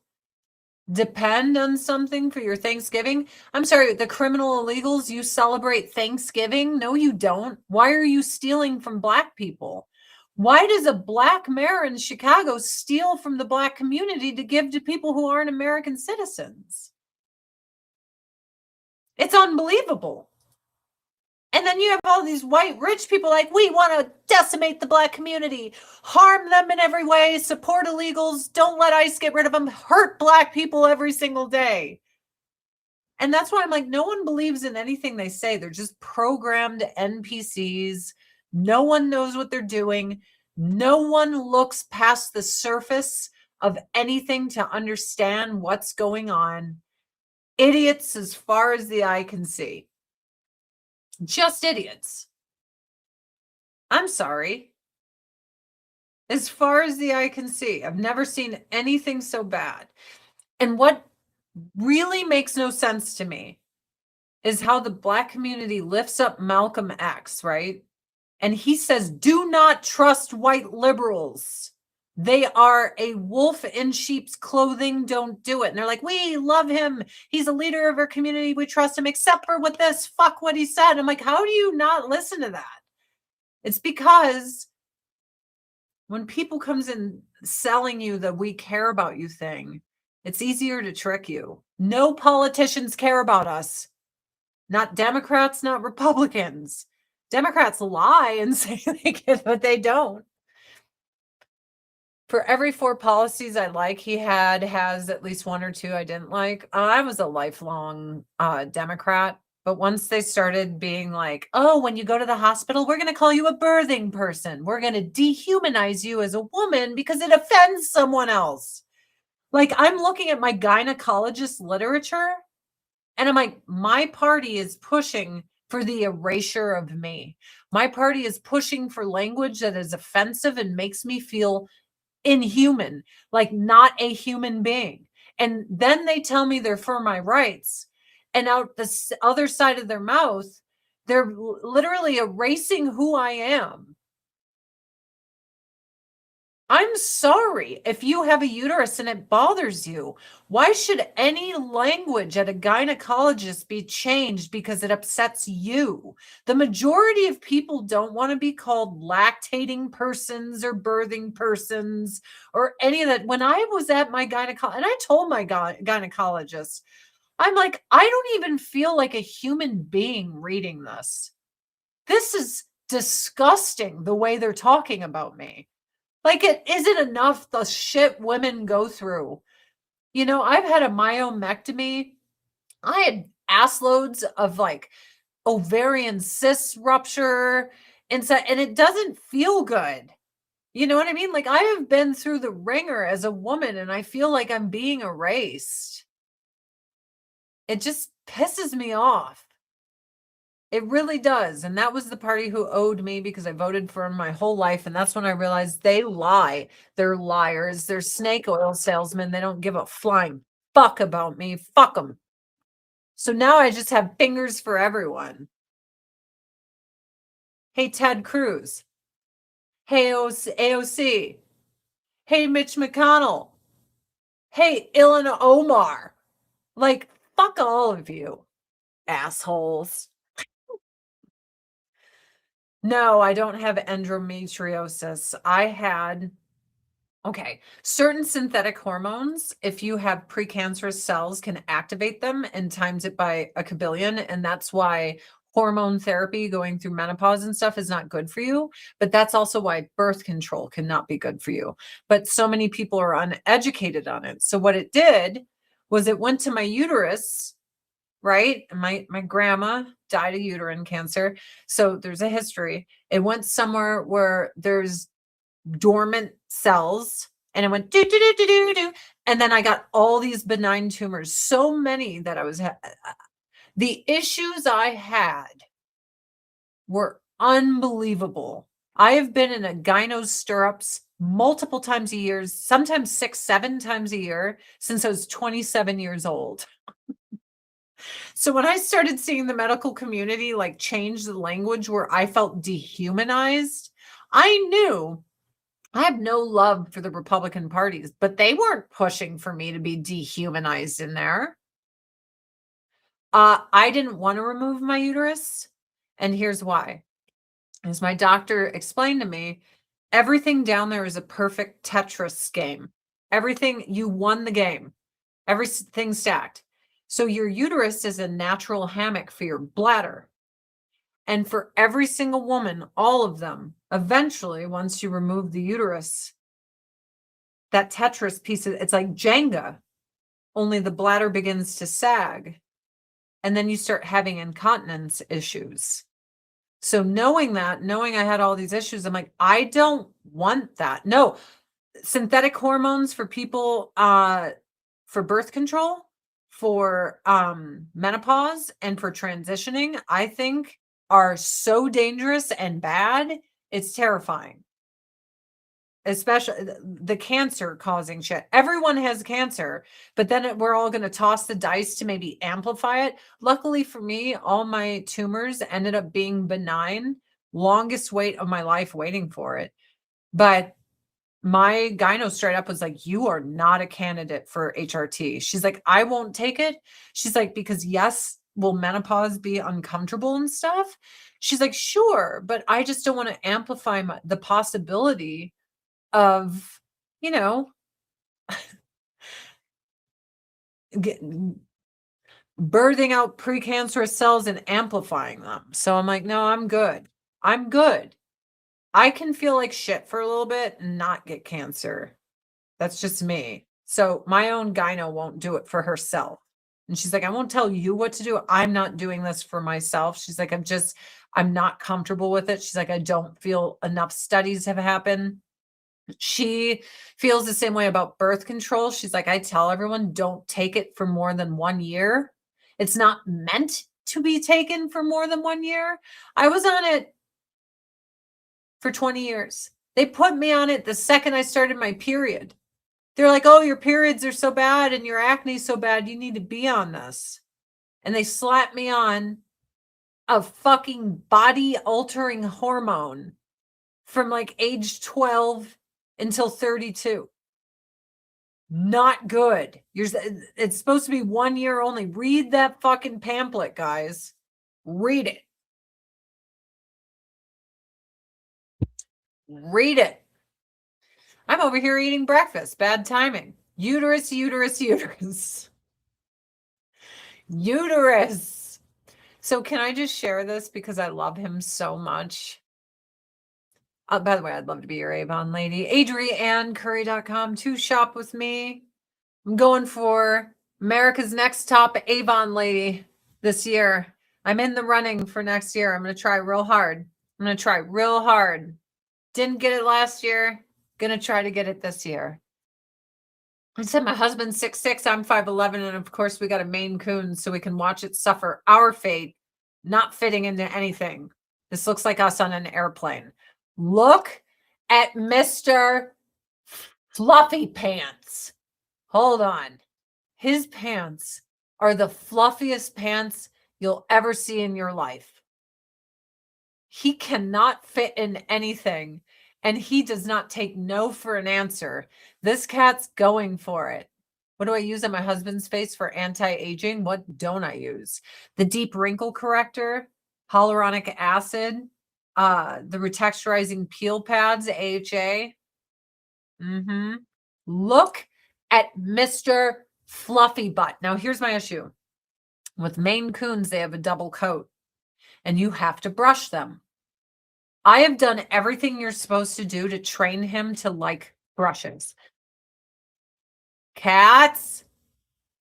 depend on something for your Thanksgiving, I'm sorry, the criminal illegals, you celebrate Thanksgiving? No, you don't. Why are you stealing from Black people? Why does a Black mayor in Chicago steal from the Black community to give to people who aren't American citizens? It's unbelievable. And then you have all these white rich people like, we want to decimate the Black community, harm them in every way, support illegals, don't let ICE get rid of them, hurt Black people every single day. And that's why I'm like, no one believes in anything they say. They're just programmed NPCs. No one knows what they're doing. No one looks past the surface of anything to understand what's going on. Idiots as far as the eye can see. Just idiots. I'm sorry. As far as the eye can see, I've never seen anything so bad. And what really makes no sense to me is how the Black community lifts up Malcolm X, right? And he says, do not trust white liberals. They are a wolf in sheep's clothing. Don't do it. And they're like, we love him. He's a leader of our community. We trust him, except for with this. Fuck what he said. I'm like, how do you not listen to that? It's because when people comes in selling you the we care about you thing, it's easier to trick you. No politicians care about us. Not Democrats, not Republicans. Democrats lie and say they can, but they don't. For every 4 policies I like, he has at least 1 or 2 I didn't like. I was a lifelong Democrat, but once they started being like, oh, when you go to the hospital, we're going to call you a birthing person. We're going to dehumanize you as a woman because it offends someone else. Like, I'm looking at my gynecologist literature and I'm like, my party is pushing for the erasure of me. My party is pushing for language that is offensive and makes me feel inhuman, like not a human being. And then they tell me they're for my rights. And out the other side of their mouth, they're literally erasing who I am. I'm sorry if you have a uterus and it bothers you. Why should any language at a gynecologist be changed because it upsets you? The majority of people don't want to be called lactating persons or birthing persons or any of that. When I was at my gynecologist, and I told my gynecologist, I'm like, I don't even feel like a human being reading this. This is disgusting the way they're talking about me. Like, it isn't enough the shit women go through. You know, I've had a myomectomy. I had ass loads of like ovarian cyst rupture and it doesn't feel good. You know what I mean? Like, I have been through the ringer as a woman and I feel like I'm being erased. It just pisses me off. It really does. And that was the party who owed me because I voted for him my whole life. And that's when I realized they lie. They're liars. They're snake oil salesmen. They don't give a flying fuck about me. Fuck them. So now I just have fingers for everyone. Hey, Ted Cruz. Hey, AOC. Hey, Mitch McConnell. Hey, Ilhan Omar. Like, fuck all of you, assholes. No, I don't have endometriosis. I had, okay, certain synthetic hormones, if you have precancerous cells, can activate them and times it by a kabillion. And that's why hormone therapy going through menopause and stuff is not good for you. But that's also why birth control cannot be good for you. But so many people are uneducated on it. So what it did was it went to my uterus, right? My grandma died of uterine cancer. So there's a history. It went somewhere where there's dormant cells and it went do do do do do do, and then I got all these benign tumors, so many that I was the issues I had were unbelievable. I have been in a gyno stirrups multiple times a year, sometimes 6, 7 times a year since I was 27 years old. So when I started seeing the medical community like change the language where I felt dehumanized, I knew I have no love for the Republican parties, but they weren't pushing for me to be dehumanized in there. I didn't want to remove my uterus, and here's why. As my doctor explained to me, everything down there is a perfect Tetris game. Everything, you won the game. Everything stacked. So your uterus is a natural hammock for your bladder. And for every single woman, all of them, eventually, once you remove the uterus, that Tetris piece, it's like Jenga, only the bladder begins to sag. And then you start having incontinence issues. So knowing I had all these issues, I'm like, I don't want that. No, synthetic hormones for people, for birth control, for menopause, and for transitioning, I think are so dangerous and bad. It's terrifying. Especially the cancer causing shit. Everyone has cancer, but then we're all going to toss the dice to maybe amplify it. Luckily for me, all my tumors ended up being benign. Longest wait of my life waiting for it. But my gyno straight up was like, you are not a candidate for HRT. She's like, I won't take it. She's like, because yes, will menopause be uncomfortable and stuff? She's like, sure, but I just don't want to amplify the possibility of, you know, birthing out precancerous cells and amplifying them. So I'm like, no, I'm good. I'm good. I can feel like shit for a little bit and not get cancer. That's just me. So my own gyno won't do it for herself. And she's like, I won't tell you what to do. I'm not doing this for myself. She's like, I'm not comfortable with it. She's like, I don't feel enough studies have happened. She feels the same way about birth control. She's like, I tell everyone, don't take it for more than 1 year. It's not meant to be taken for more than 1 year. I was on it for 20 years. They put me on it the second I started my period. They're like, oh, your periods are so bad and your acne so bad, you need to be on this. And they slapped me on a fucking body altering hormone from like age 12 until 32. Not good. It's supposed to be 1 year only. Read that fucking pamphlet, guys. Read it. Read it. I'm over here eating breakfast. Bad timing. Uterus, uterus, uterus. Uterus. So can I just share this because I love him so much? By the way, I'd love to be your Avon lady. AdrianneCurry.com to shop with me. I'm going for America's Next Top Avon lady this year. I'm in the running for next year. I'm going to try real hard. Didn't get it last year. Going to try to get it this year. I said my husband's 6'6", I'm 5'11", and of course we got a Maine Coon so we can watch it suffer our fate, not fitting into anything. This looks like us on an airplane. Look at Mr. Fluffy Pants. Hold on. His pants are the fluffiest pants you'll ever see in your life. He cannot fit in anything, and he does not take no for an answer. This cat's going for it. What do I use on my husband's face for anti-aging? What don't I use? The deep wrinkle corrector, hyaluronic acid, the retexturizing peel pads, AHA. Look at Mr. Fluffy Butt. Now, here's my issue. With Maine Coons, they have a double coat, and you have to brush them. I have done everything you're supposed to do to train him to like brushes. Cats,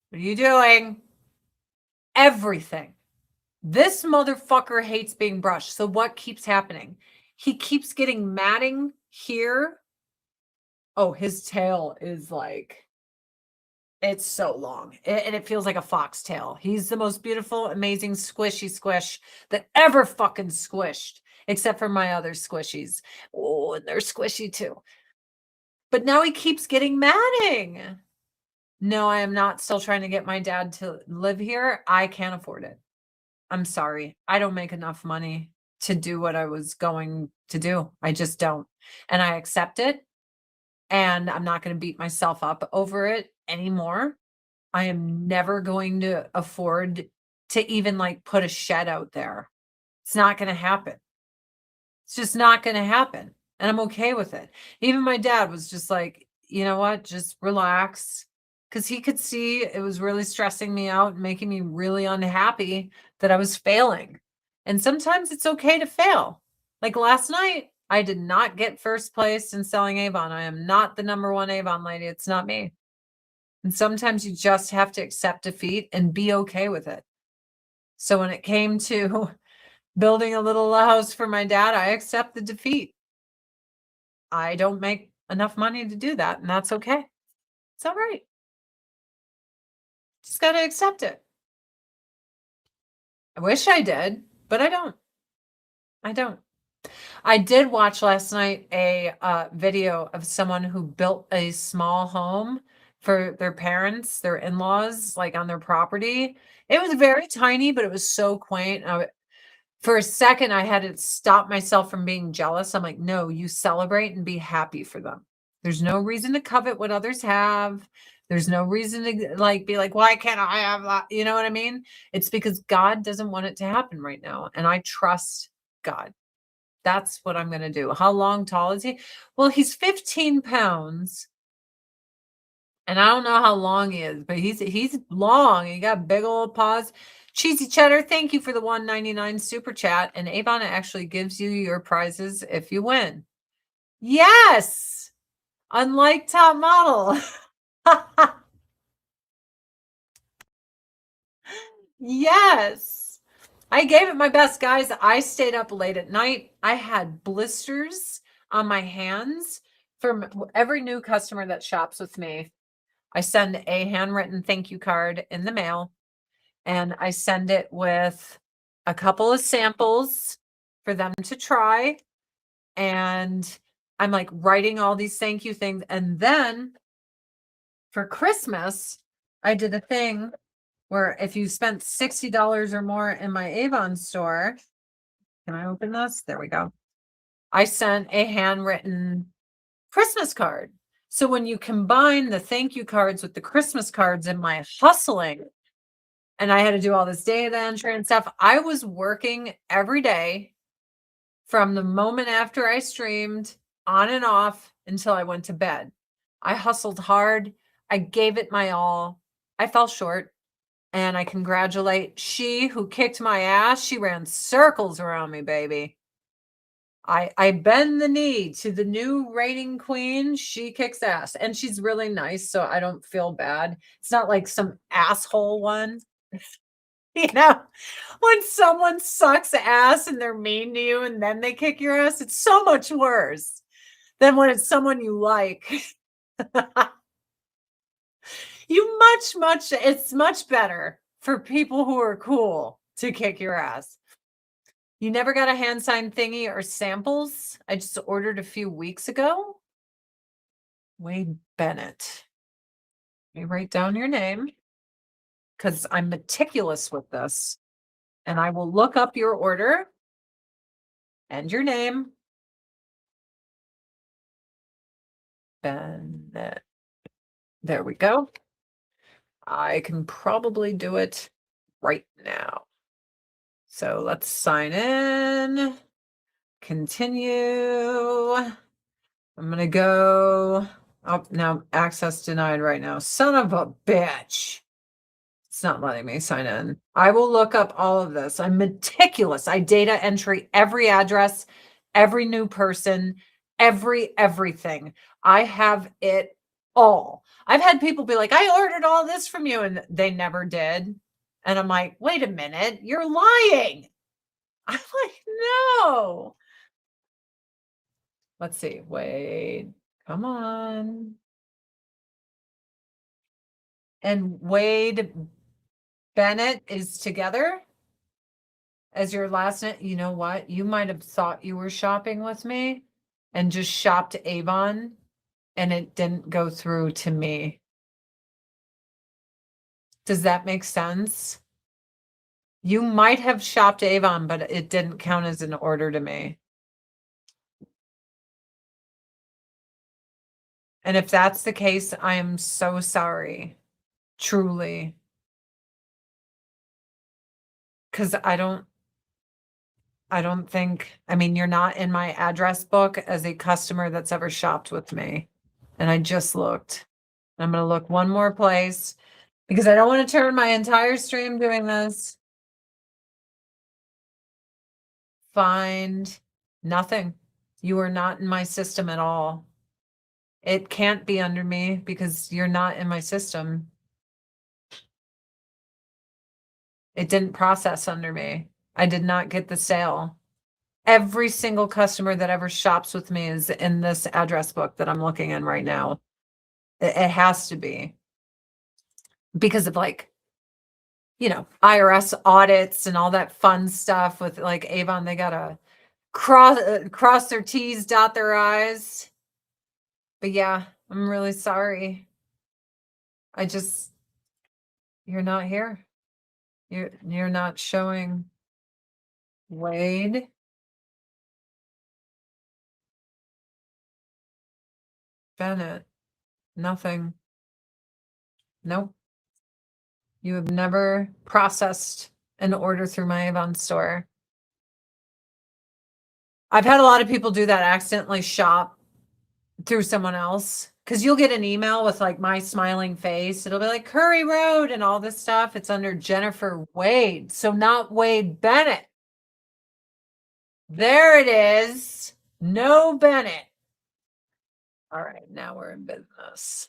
what are you doing? Everything. This motherfucker hates being brushed. So what keeps happening? He keeps getting matting here. Oh, his tail is like, it's so long. And it feels like a foxtail. He's the most beautiful, amazing, squishy squish that ever fucking squished, except for my other squishies. Oh, and they're squishy too. But now he keeps getting matting. No, I am not still trying to get my dad to live here. I can't afford it. I'm sorry. I don't make enough money to do what I was going to do. I just don't. And I accept it. And I'm not going to beat myself up over it anymore. I am never going to afford to even like put a shed out there. It's not going to happen. It's just not going to happen. And I'm okay with it. Even my dad was just like, you know what? Just relax. Because he could see it was really stressing me out and making me really unhappy that I was failing. And sometimes it's okay to fail. Like last night, I did not get first place in selling Avon. I am not the #1 Avon lady. It's not me. And sometimes you just have to accept defeat and be okay with it. So when it came to building a little house for my dad, I accept the defeat. I don't make enough money to do that, and that's okay. It's all right. Just got to accept it. I wish I did, but I don't. I don't. I did watch last night a video of someone who built a small home for their parents, their in-laws, like on their property. It was very tiny, but it was so quaint. For a second, I had to stop myself from being jealous. I'm like, no, you celebrate and be happy for them. There's no reason to covet what others have. There's no reason to like be like, why can't I have that? You know what I mean? It's because God doesn't want it to happen right now. And I trust God. That's what I'm going to do. How long tall is he? Well, he's 15 pounds. And I don't know how long he is, but he's long. He got big old paws. Cheesy Cheddar, thank you for the $1.99 super chat. And Avon actually gives you your prizes if you win. Yes. Unlike Top Model. Yes. I gave it my best, guys. I stayed up late at night. I had blisters on my hands from every new customer that shops with me. I send a handwritten thank you card in the mail, and I send it with a couple of samples for them to try. And I'm like writing all these thank you things. And then for Christmas, I did a thing where if you spent $60 or more in my Avon store, can I open this? There we go. I sent a handwritten Christmas card. So when you combine the thank you cards with the Christmas cards in my hustling, and I had to do all this data entry and stuff, I was working every day from the moment after I streamed on and off until I went to bed. I hustled hard. I gave it my all. I fell short. And I congratulate she who kicked my ass. She ran circles around me, baby. I bend the knee to the new reigning queen. She kicks ass. And she's really nice, so I don't feel bad. It's not like some asshole one. You know, when someone sucks ass and they're mean to you and then they kick your ass, it's so much worse than when it's someone you like. It's much better for people who are cool to kick your ass. You never got a hand sign thingy or samples? I just ordered a few weeks ago. Wade Bennett. Let me write down your name because I'm meticulous with this. And I will look up your order and your name. Bennett. There we go. I can probably do it right now. So let's sign in. Continue. I'm gonna go. Oh, now access denied right now. Son of a bitch. It's not letting me sign in. I will look up all of this. I'm meticulous. I data entry every address, every new person, everything. I have it all. I've had people be like, I ordered all this from you, and they never did. And I'm like, wait a minute, you're lying. I'm like, no. Let's see. Wait, come on. And Wade Bennett is together as your last name. You know what? You might have thought you were shopping with me and just shopped Avon, and it didn't go through to me. Does that make sense? You might have shopped Avon, but it didn't count as an order to me. And if that's the case, I am so sorry. Truly. Because I don't think, I mean, you're not in my address book as a customer that's ever shopped with me. And I just looked. I'm going to look one more place because I don't want to turn my entire stream doing this. Find nothing. You are not in my system at all. It can't be under me because you're not in my system. It didn't process under me. I did not get the sale. Every single customer that ever shops with me is in this address book that I'm looking in right now. It has to be because of like, you know, IRS audits and all that fun stuff with like Avon. They gotta cross their T's, dot their I's. But yeah, I'm really sorry. You're not here. You're not showing. Wade. Bennett. Nothing. Nope. You have never processed an order through my Avon store. I've had a lot of people do that, accidentally shop through someone else. Because you'll get an email with like my smiling face. It'll be like Curry Road and all this stuff. It's under Jennifer Wade. So not Wade Bennett. There it is. No Bennett. All right, now we're in business.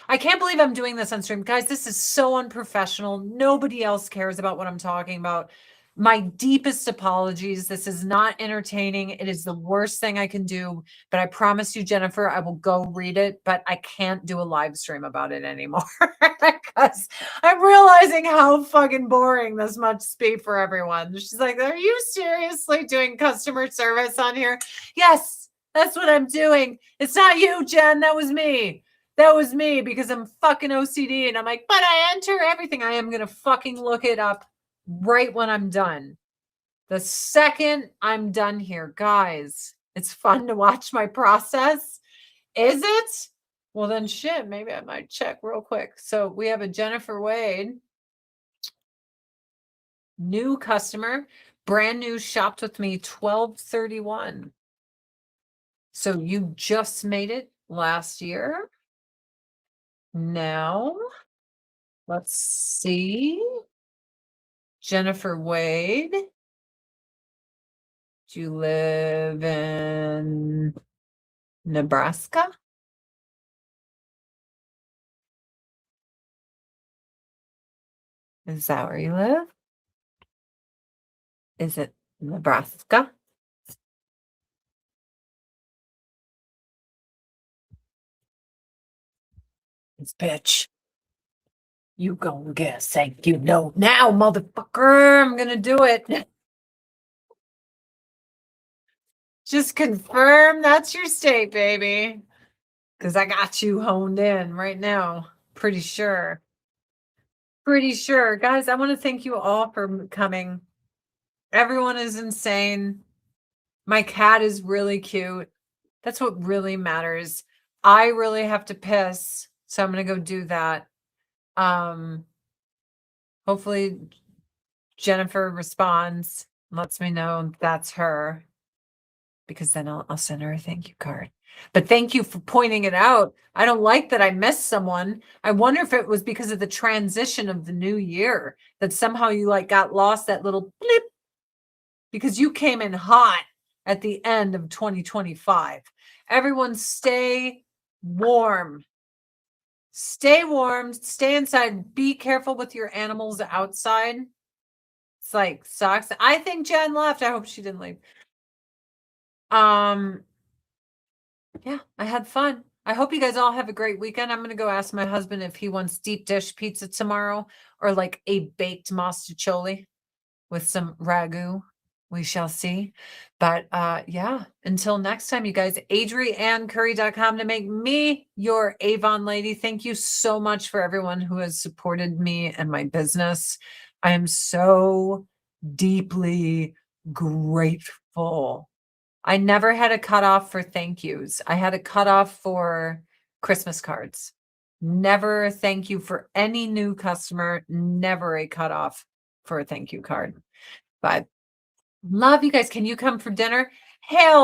I can't believe I'm doing this on stream. Guys, this is so unprofessional. Nobody else cares about what I'm talking about. My deepest apologies. This is not entertaining. It is the worst thing I can do. But I promise you, Jennifer, I will go read it. But I can't do a live stream about it anymore. Because I'm realizing how fucking boring this must be for everyone. She's like, are you seriously doing customer service on here? Yes, that's what I'm doing. It's not you, Jen. That was me. That was me because I'm fucking OCD and I'm like, but I enter everything. I am going to fucking look it up right when I'm done. The second I'm done here, guys, it's fun to watch my process. Is it? Well, then shit, maybe I might check real quick. So we have a Jennifer Wade, new customer, brand new, shopped with me 12/31. So you just made it last year. Now, let's see. Jennifer Wade. Do you live in Nebraska? Is that where you live? Is it Nebraska? This bitch. You gonna get a thank you note now, motherfucker. I'm gonna do it. Just confirm that's your state, baby. Because I got you honed in right now. Pretty sure. Pretty sure. Guys, I want to thank you all for coming. Everyone is insane. My cat is really cute. That's what really matters. I really have to piss, so I'm gonna go do that. Hopefully Jennifer responds, lets me know that's her, because then I'll send her a thank you card. But thank you for pointing it out. I don't like that I missed someone. I wonder if it was because of the transition of the new year that somehow you like got lost that little blip, because you came in hot at the end of 2025. Everyone stay warm. Stay warm, stay inside, be careful with your animals outside. It's like sucks. I think Jen left. I hope she didn't leave. Yeah, I had fun. I hope you guys all have a great weekend. I'm gonna go ask my husband if he wants deep dish pizza tomorrow or like a baked mostaccioli with some ragu. We shall see. But yeah, until next time, you guys, adriannecurry.com to make me your Avon lady. Thank you so much for everyone who has supported me and my business. I am so deeply grateful. I never had a cutoff for thank yous. I had a cutoff for Christmas cards. Never a thank you for any new customer, never a cutoff for a thank you card. But love you guys. Can you come for dinner? Hell